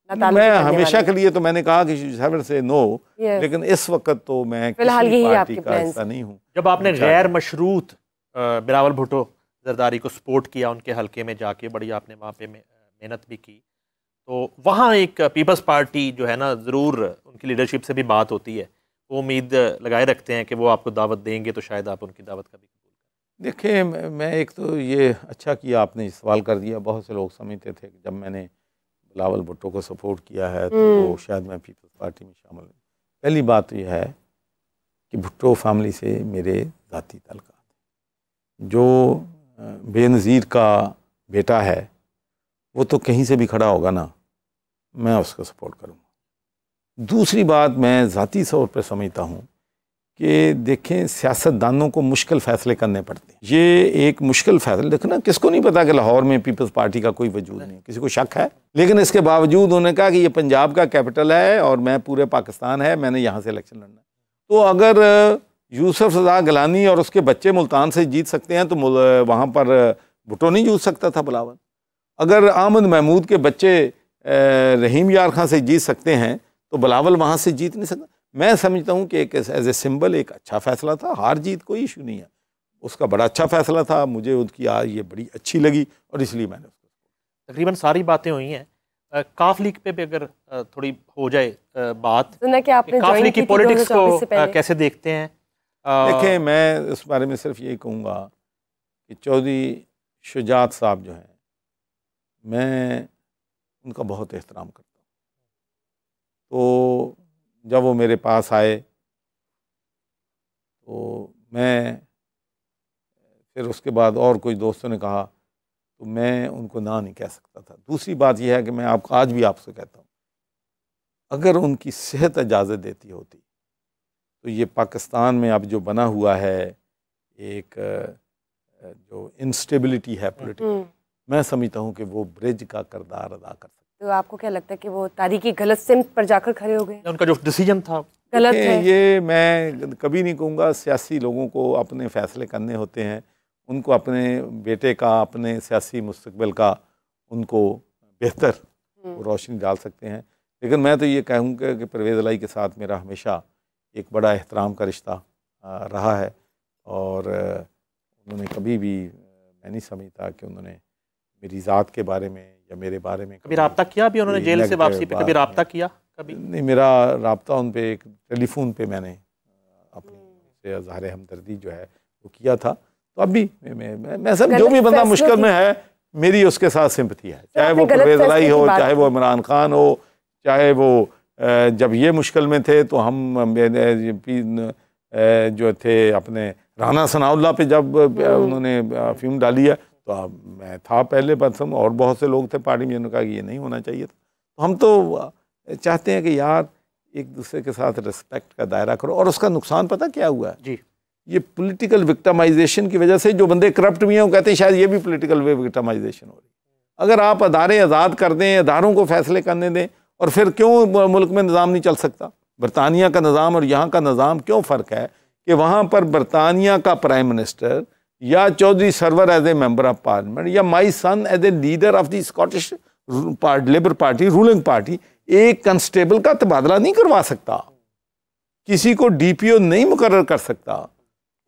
मैं हमेशा के लिए, तो मैंने कहा कि से नो, लेकिन इस वक्त तो मैं फिलहाल किसी यही पार्टी आपके का हिस्सा नहीं हूँ। जब आपने गैर मशरूत बिलावल भुट्टो जरदारी को सपोर्ट किया, उनके हलके में जाके बड़ी आपने वहाँ पे मेहनत भी की, तो वहाँ एक पीपल्स पार्टी जो है ना, ज़रूर उनकी लीडरशिप से भी बात होती है, वो उम्मीद लगाए रखते हैं कि वो आपको दावत देंगे, तो शायद आप उनकी दावत का भी कबूल करें। देखिए, मैं एक तो ये अच्छा किया आपने सवाल कर दिया। बहुत से लोग समझते थे कि जब मैंने बिलावल भुट्टो को सपोर्ट किया है तो शायद मैं पीपल्स पार्टी में शामिल हूँ। पहली बात तो यह है कि भुट्टो फैमिली से मेरे ज़ाती ताल्लुकात हैं। जो बेनज़ीर का बेटा है वो तो कहीं से भी खड़ा होगा ना, मैं उसको सपोर्ट करूँगा। दूसरी बात, मैं ज़ाती तौर पर समझता हूँ कि देखें, सियासतदानों को मुश्किल फ़ैसले करने पड़ते हैं। ये एक मुश्किल फ़ैसला, देखो ना, किसको नहीं पता कि लाहौर में पीपल्स पार्टी का कोई वजूद नहीं, किसी को शक है? लेकिन इसके बावजूद उन्होंने कहा कि ये पंजाब का कैपिटल है और मैं पूरे पाकिस्तान है, मैंने यहाँ से इलेक्शन लड़ना है। तो अगर यूसुफ रज़ा गिलानी और उसके बच्चे मुल्तान से जीत सकते हैं तो वहाँ पर भुट्टो नहीं जीत सकता था बिलावल। अगर अहमद महमूद के बच्चे रहीम यार खां से जीत सकते हैं तो बिलावल वहाँ से जीत नहीं सकता। मैं समझता हूँ कि एक एज ए सिंबल एक अच्छा फ़ैसला था। हार जीत कोई इशू नहीं है, उसका बड़ा अच्छा फ़ैसला था। मुझे उसकी ये बड़ी अच्छी लगी और इसलिए मैंने उसको। तकरीबन सारी बातें हुई हैं। काफ लीग पे भी अगर थोड़ी हो जाए बात, सुना कि आपने काफ लीग की पॉलिटिक्स को कैसे देखते हैं? देखें, मैं इस बारे में सिर्फ यही कहूँगा कि चौधरी शुजात साहब जो हैं, मैं उनका बहुत एहतराम करता हूँ। तो जब वो मेरे पास आए तो मैं फिर उसके बाद और कोई दोस्तों ने कहा तो मैं उनको ना नहीं कह सकता था। दूसरी बात यह है कि मैं आपको आज भी आपसे कहता हूँ, अगर उनकी सेहत इजाज़त देती होती तो ये पाकिस्तान में अब जो बना हुआ है एक जो इंस्टेबिलिटी है पॉलिटिकल, मैं समझता हूँ कि वो ब्रिज का किरदार अदा कर सकता। तो आपको क्या लगता है कि वो तारीखी गलत सिमत पर जाकर खड़े हो गए? उनका जो डिसीजन था गलत है? ये मैं कभी नहीं कहूँगा। सियासी लोगों को अपने फ़ैसले करने होते हैं, उनको अपने बेटे का, अपने सियासी मुस्तकबिल का, उनको बेहतर रोशनी डाल सकते हैं। लेकिन मैं तो ये कहूँगा कि परवेज़ इलाही के साथ मेरा हमेशा एक बड़ा एहतराम का रिश्ता रहा है और उन्होंने कभी भी, मैं नहीं समझता कि उन्होंने मेरी ज़ात के बारे में या मेरे बारे में कभी रब्ता किया भी उन्होंने? जेल से वापसी पे कभी रब्ता किया? कभी नहीं, मेरा रब्ता उन पे एक टेलीफोन पे मैंने अपनी से ज़ाहिर हमदर्दी जो है वो किया था। तो अब भी मैं सब, जो भी बंदा मुश्किल में है मेरी उसके साथ सिंपथी है, चाहे वो परवेज़ इलाही हो, चाहे वो इमरान खान हो, चाहे वो जब ये मुश्किल में थे तो हम जो थे अपने राना सनाउल्लाह पे जब उन्होंने अफीम डाली है तो मैं था पहले पसंद, और बहुत से लोग थे पार्टी में जिन्होंने कहा कि ये नहीं होना चाहिए था। तो हम तो चाहते हैं कि यार एक दूसरे के साथ रिस्पेक्ट का दायरा करो। और उसका नुकसान पता क्या हुआ है जी? ये पॉलिटिकल विक्टिमाइजेशन की वजह से जो बंदे करप्ट भी हैं वो कहते हैं शायद ये भी पॉलिटिकल विक्टिमाइजेशन हो रही है। अगर आप अदारे आज़ाद कर दें, अदारों को फैसले करने दें, और फिर क्यों मुल्क में निज़ाम नहीं चल सकता? बरतानिया का निज़ाम और यहाँ का निज़ाम क्यों फ़र्क है कि वहाँ पर बरतानिया का प्राइम मिनिस्टर या Chaudhary Sarwar as a member of parliament या my son as a leader of the Scottish Labour Party, ruling party, एक कंस्टेबल का तबादला नहीं करवा सकता, किसी को DPO नहीं मुकर्रर कर सकता।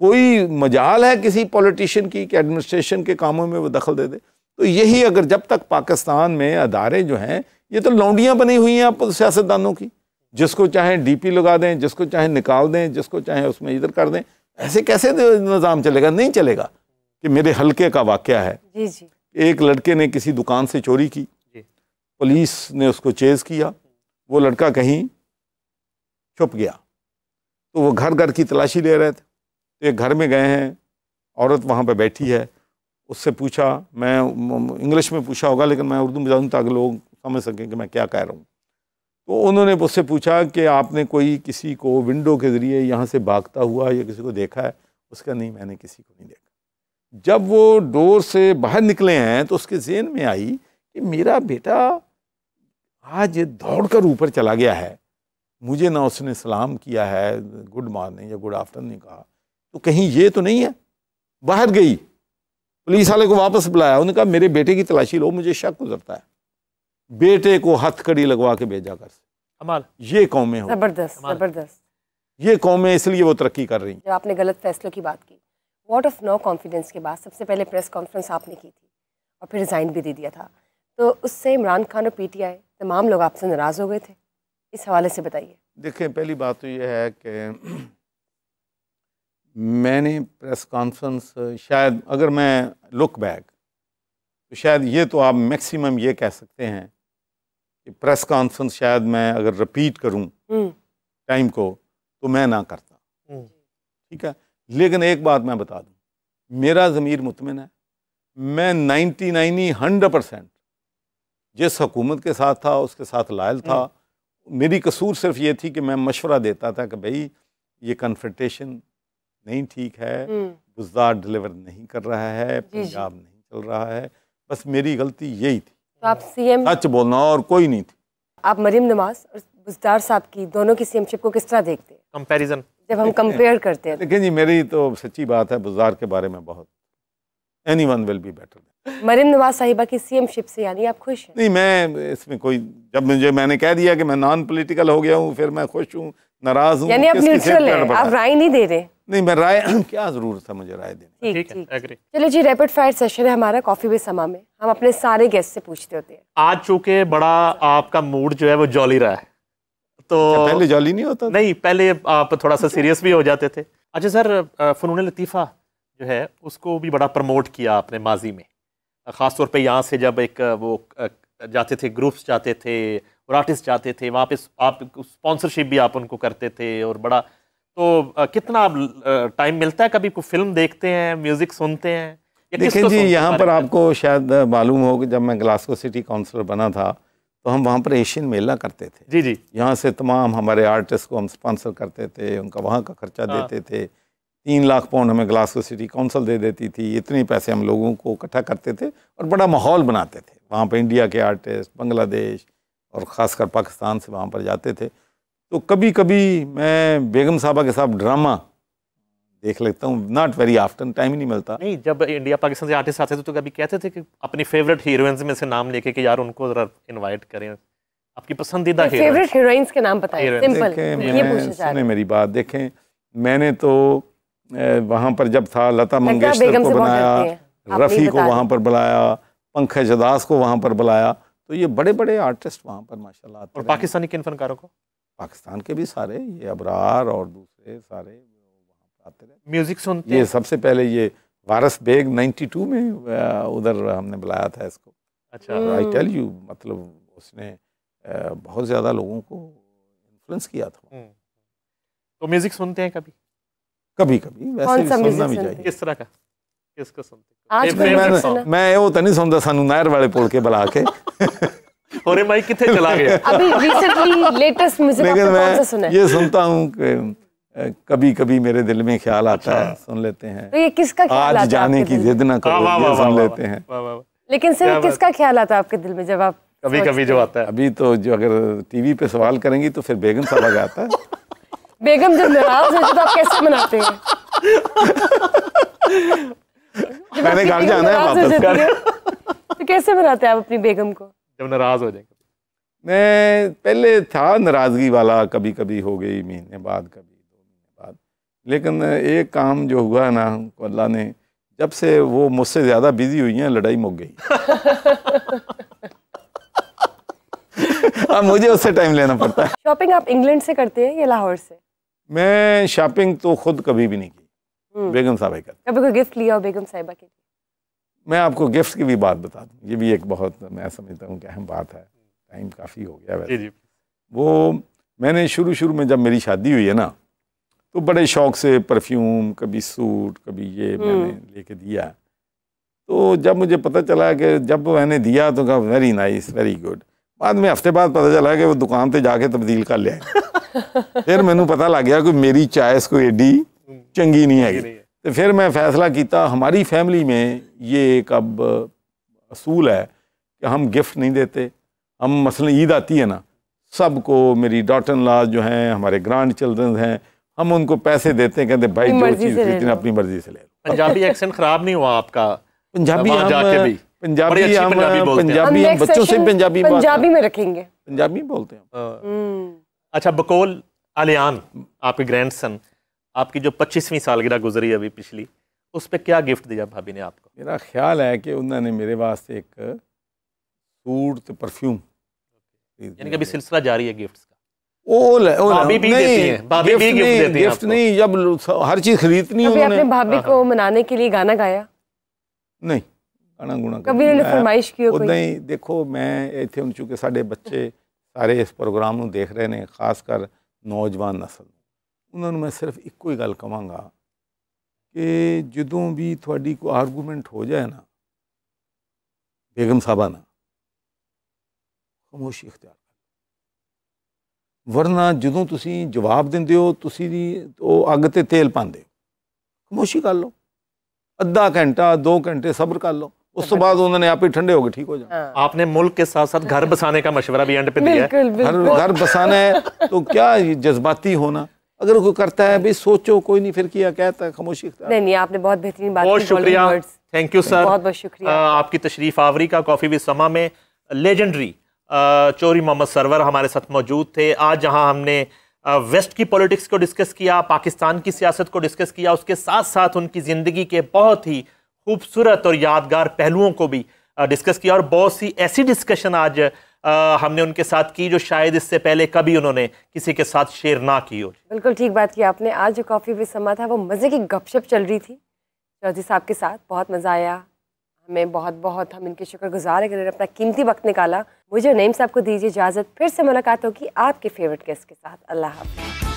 कोई मजाल है किसी पॉलिटिशियन की कि एडमिनिस्ट्रेशन के कामों में वो दखल दे दे? तो यही, अगर जब तक पाकिस्तान में अदारे जो हैं ये तो लौंडियाँ बनी हुई हैं आप सियासतदानों की, जिसको चाहे DP लगा दें, जिसको चाहे निकाल दें, जिसको चाहे उसमें इधर कर दें। ऐसे कैसे निज़ाम चलेगा? नहीं चलेगा। कि मेरे हल्के का वाक़या है जी जी, एक लड़के ने किसी दुकान से चोरी की, पुलिस ने उसको चेज़ किया, वो लड़का कहीं छुप गया, तो वो घर घर की तलाशी ले रहे थे। तो एक घर में गए हैं, औरत वहाँ पे बैठी है, उससे पूछा, मैं इंग्लिश में पूछा होगा लेकिन मैं उर्दू में जानूँ ताकि लोग समझ सकें कि मैं क्या कह रहा हूँ। तो उन्होंने उससे पूछा कि आपने कोई किसी को विंडो के ज़रिए यहाँ से भागता हुआ या किसी को देखा है? उसका नहीं, मैंने किसी को नहीं देखा। जब वो डोर से बाहर निकले हैं तो उसके ज़हन में आई कि मेरा बेटा आज दौड़ कर ऊपर चला गया है, मुझे ना उसने सलाम किया है, गुड मॉर्निंग या गुड आफ्टरनून कहा, तो कहीं ये तो नहीं है। बाहर गई, पुलिस वाले को वापस बुलाया, उन्होंने कहा मेरे बेटे की तलाशी लो, मुझे शक गुजरता है। बेटे को हथकड़ी लगवा के भेजा कर से। कमाल। ये कौमें हो, जबरदस्त जबरदस्त। ये कौमें इसलिए वो तरक्की कर रही हैं। जब आपने गलत फैसलों की बात की, वोट ऑफ नो कॉन्फिडेंस के बाद सबसे पहले प्रेस कॉन्फ्रेंस आपने की थी और फिर रिज़ाइन भी दे दिया था, तो उससे इमरान खान और पीटीआई तमाम लोग आपसे नाराज़ हो गए थे, इस हवाले से बताइए। देखें, पहली बात तो ये है कि मैंने प्रेस कॉन्फ्रेंस, शायद अगर मैं लुक बैक तो शायद ये तो आप मैक्सिमम ये कह सकते हैं कि प्रेस कॉन्फ्रेंस शायद मैं अगर रिपीट करूं टाइम को तो मैं ना करता, ठीक है। लेकिन एक बात मैं बता दूं, मेरा ज़मीर मुतमिन है, मैं 100% जिस हुकूमत के साथ था उसके साथ लायल था। मेरी कसूर सिर्फ ये थी कि मैं मशवरा देता था कि भाई ये कन्फ्रंटेशन नहीं ठीक है, बुज़दार डिलीवर नहीं कर रहा है, पंजाब नहीं चल रहा है, बस मेरी गलती यही थी। तो आप सीएम, सच बोलना और कोई नहीं थी। आप मरीम नवाज और बुज़दार साहब की दोनों की सीएमशिप को किस तरह देखते हैं, कंपैरिजन जब हम कंपेयर करते हैं? देखिए जी, मेरी तो सच्ची बात है, बुज़दार के बारे में बहुत, anyone will be better. Maryam Nawaz साहिबा की सीएमशिप से यानी आप खुश हैं? नहीं, मैं इसमें कोई, जब मैंने कह दिया कि मैं नॉन पॉलिटिकल हो गया हूँ, फिर मैं खुश हूँ, नाराज हूँ, यानी आप न्यूट्रल हैं, आप राय नहीं दे रहे? नहीं, मैं राय क्या जरूरत है मुझे राय देने। ठीक ठीक। चलिए जी, रैपिड फायर सेशन है हमारा कॉफी विद समा में, हम अपने सारे गेस्ट से पूछते होते हैं। आज चूंकि बड़ा आपका मूड जो है वो जॉली रहा है, तो पहले जॉली नहीं होता? नहीं, पहले आप थोड़ा सा सीरियस भी हो जाते थे। अच्छा सर, फ़नून लतीफ़ा जो है उसको भी बड़ा प्रमोट किया आपने माजी में, ख़ासतौर पे यहाँ से जब एक वो जाते थे, ग्रुप्स जाते थे और आर्टिस्ट जाते थे, वहाँ पे आप स्पॉन्सरशिप भी आप उनको करते थे और बड़ा, तो कितना टाइम मिलता है, कभी कोई फिल्म देखते हैं, म्यूज़िक सुनते हैं? देखिए जी, यहाँ पर आपको शायद मालूम हो कि जब मैं ग्लासगो सिटी काउंसलर बना था तो हम वहाँ पर एशियन मेला करते थे। जी जी। यहाँ से तमाम हमारे आर्टिस्ट को हम स्पॉन्सर करते थे, उनका वहाँ का खर्चा देते थे। 3 लाख पाउंड हमें ग्लासगो सिटी काउंसिल दे देती थी, इतने पैसे हम लोगों को इकट्ठा करते थे और बड़ा माहौल बनाते थे। वहाँ पर इंडिया के आर्टिस्ट, बांग्लादेश और ख़ासकर पाकिस्तान से वहाँ पर जाते थे। तो कभी कभी मैं बेगम साहबा के साथ ड्रामा देख लेता हूँ, नॉट वेरी आफ्टन, टाइम ही नहीं मिलता। नहीं, जब इंडिया पाकिस्तान से आर्टिस्ट आते थे तो कभी कहते थे कि अपनी फेवरेट हीरोइंस में से नाम लेके कि यार उनको जरा इनवाइट करें, आपकी पसंदीदा फेवरेट हीरोइंस के नाम बताएं, सिंपल ये पूछना चाह रहे हैं। मेरी बात देखें, मैंने तो वहाँ पर जब था लता मंगेशकर को बनाया, रफ़ी को वहाँ पर बुलाया, पंकज उधास को वहाँ पर बुलाया, तो ये बड़े बड़े आर्टिस्ट वहाँ पर माशाल्लाह आते। और पाकिस्तानी किन फनकारों को? पाकिस्तान के भी सारे, ये अबरार और दूसरे सारे वहाँ आते रहे। म्यूजिक सुनते? ये सबसे पहले ये वारिस बेग 92 में उधर हमने बुलाया था इसको। अच्छा। आई टेल यू, मतलब उसने बहुत ज़्यादा लोगों को इन्फ्लुएंस किया था। तो म्यूजिक सुनते हैं कभी? कभी कभी, वैसे भी सुनना भी चाहिए। किस तरह का, किसका सुनते? आज मैं वो तो नहीं सुनता, सानू नायर वाले पुल के बुला के और भाई कितने चला गया अभी रिसेंटली लेटेस्ट म्यूजिक आपने कौन सा सुना है? ये सुनता हूँ कि कभी कभी मेरे दिल में ख्याल आता है, सुन लेते हैं। तो ये किसका ख्याल आता है? आज जाने की जिद ना करो, ये सुन लेते हैं। लेकिन सिर्फ किसका ख्याल आता है आपके दिल में जब आप कभी कभी जो आता है? अभी तो जो अगर टीवी पे सवाल करेंगी तो फिर बेगम साहब का आता है। बेगम जब नाराज हो तो आप कैसे मनाते हैं? मैंने घर जाना है वापस। तो कैसे मनाते हैं आप अपनी बेगम को जब नाराज हो जाएंगे? मैं पहले था नाराजगी वाला, कभी कभी हो गई महीने बाद, कभी 2 महीने बाद, लेकिन एक काम जो हुआ ना, अल्लाह ने जब से वो मुझसे ज़्यादा बिजी हुई हैं, लड़ाई मुक गई। अब मुझे उससे टाइम लेना पड़ता है। शॉपिंग आप इंग्लैंड से करते हैं या लाहौर से? मैं शॉपिंग तो खुद कभी भी नहीं की, बेगम साहिबा करती। कभी कोई गिफ्ट लिया हो बेगम साहिबा के लिए? मैं आपको गिफ्ट की भी बात बता दूं, ये भी एक बहुत मैं समझता हूँ कि अहम बात है। टाइम काफ़ी हो गया वैसे। जी। वो मैंने शुरू में जब मेरी शादी हुई है ना, तो बड़े शौक से परफ्यूम, कभी सूट, कभी ये मैंने लेके दिया। तो जब मुझे पता चला कि जब मैंने दिया तो कहा वेरी नाइस, वेरी गुड। बाद में हफ्ते बाद पता चला कि वो दुकान पे जाके तब्दील कर लिया। फिर मैनू पता लग गया कि मेरी चॉइस कोई एडी चंगी नहीं है। तो फिर मैं फैसला किया, हमारी फैमिली में ये एक अब असूल है कि हम गिफ्ट नहीं देते। हम मसलन ईद आती है ना, सबको मेरी डॉटर इन लॉ जो हैं, हमारे ग्रैंड चिल्ड्रन हैं, हम उनको पैसे देते हैं, कहते भाई जो चीज़ खरीदनी अपनी मर्जी से ले लो। पंजाबी एक्सेंट खराब नहीं हुआ आपका? पंजाबी हम बच्चों से पंजाबी में रखेंगे, पंजाबी बोलते हैं। अच्छा, बकौल आलियान, आपके ग्रैंडसन, आपकी जो 25वीं सालगिरह गुजरी अभी पिछली, उस पर क्या गिफ्ट दिया भाभी ने आपको? मेरा ख्याल है कि उन्होंने मेरे वास्ते एक सूट तो परफ्यूम, यानी कि अभी सिलसिला जारी है गिफ्ट्स का। भाभी भी देती हैं, भाभी भी गिफ्ट देती हैं। गिफ्ट नहीं, जब हर चीज खरीदनी है। आपने भाभी को मनाने के लिए गाना गाया? नहीं, गाना गुना कभी उन्होंने फरमाइश की हो? नहीं, देखो मैं इतने हूं, चूंकि साडे बच्चे सारे इस प्रोग्राम ਨੂੰ देख रहे हैं, खासकर नौजवान नस्ल। उन्होंने मैं सिर्फ ਇੱਕੋ ही गल कहांगा कि ਜਦੋਂ भी ਤੁਹਾਡੀ कोई आर्गूमेंट हो जाए ना बेगम साहबा ना, खामोशी इख्तियार कर, वरना ਜਦੋਂ ਤੁਸੀਂ जवाब ਦਿੰਦੇ ਹੋ ਤੁਸੀਂ ਉਹ ਅੱਗ ਤੇ ਤੇਲ ਪਾਉਂਦੇ ਹੋ। खामोशी कर लो, अद्धा घंटा 2 घंटे सब्र कर लो, उस तो बाद उन्होंने आप ही ठंडे हो गए, ठीक हो जाए। आपने मुल्क के साथ साथ घर बसाने का मशवरा भी एंड पे दिया है। घर बसाना है तो क्या जज्बाती होना, अगर कोई करता है भाई सोचो, कोई नहीं, फिर किया कहता है, खामोशी। नहीं, आपने बहुत बेहतरीन बात की। बहुत शुक्रिया, थैंक यू सर, बहुत बहुत शुक्रिया आपकी तशरीफ आवरी का। कॉफी विद समा में लेजेंडरी चौधरी मोहम्मद सरवर हमारे साथ मौजूद थे। आज जहां हमने वेस्ट की पॉलिटिक्स को डिस्कस किया, पाकिस्तान की सियासत को डिस्कस किया, उसके साथ साथ उनकी ज़िंदगी के बहुत ही खूबसूरत और यादगार पहलुओं को भी डिस्कस किया, और बहुत सी ऐसी डिस्कशन आज हमने उनके साथ की जो शायद इससे पहले कभी उन्होंने किसी के साथ शेयर ना की हो। बिल्कुल ठीक बात की आपने। आज जो कॉफ़ी विद समा था वो मज़े की गपशप चल रही थी चौधरी साहब के साथ, बहुत मज़ा आया हमें, बहुत बहुत हम इनके शुक्रगुजार हैं कि उन्होंने अपना कीमती वक्त निकाला। मुझे नईम साहब को दीजिए इजाज़त, फिर से मुलाकात होगी आपके फेवरेट गेस्ट के साथ। अल्लाह हाफ़िज़।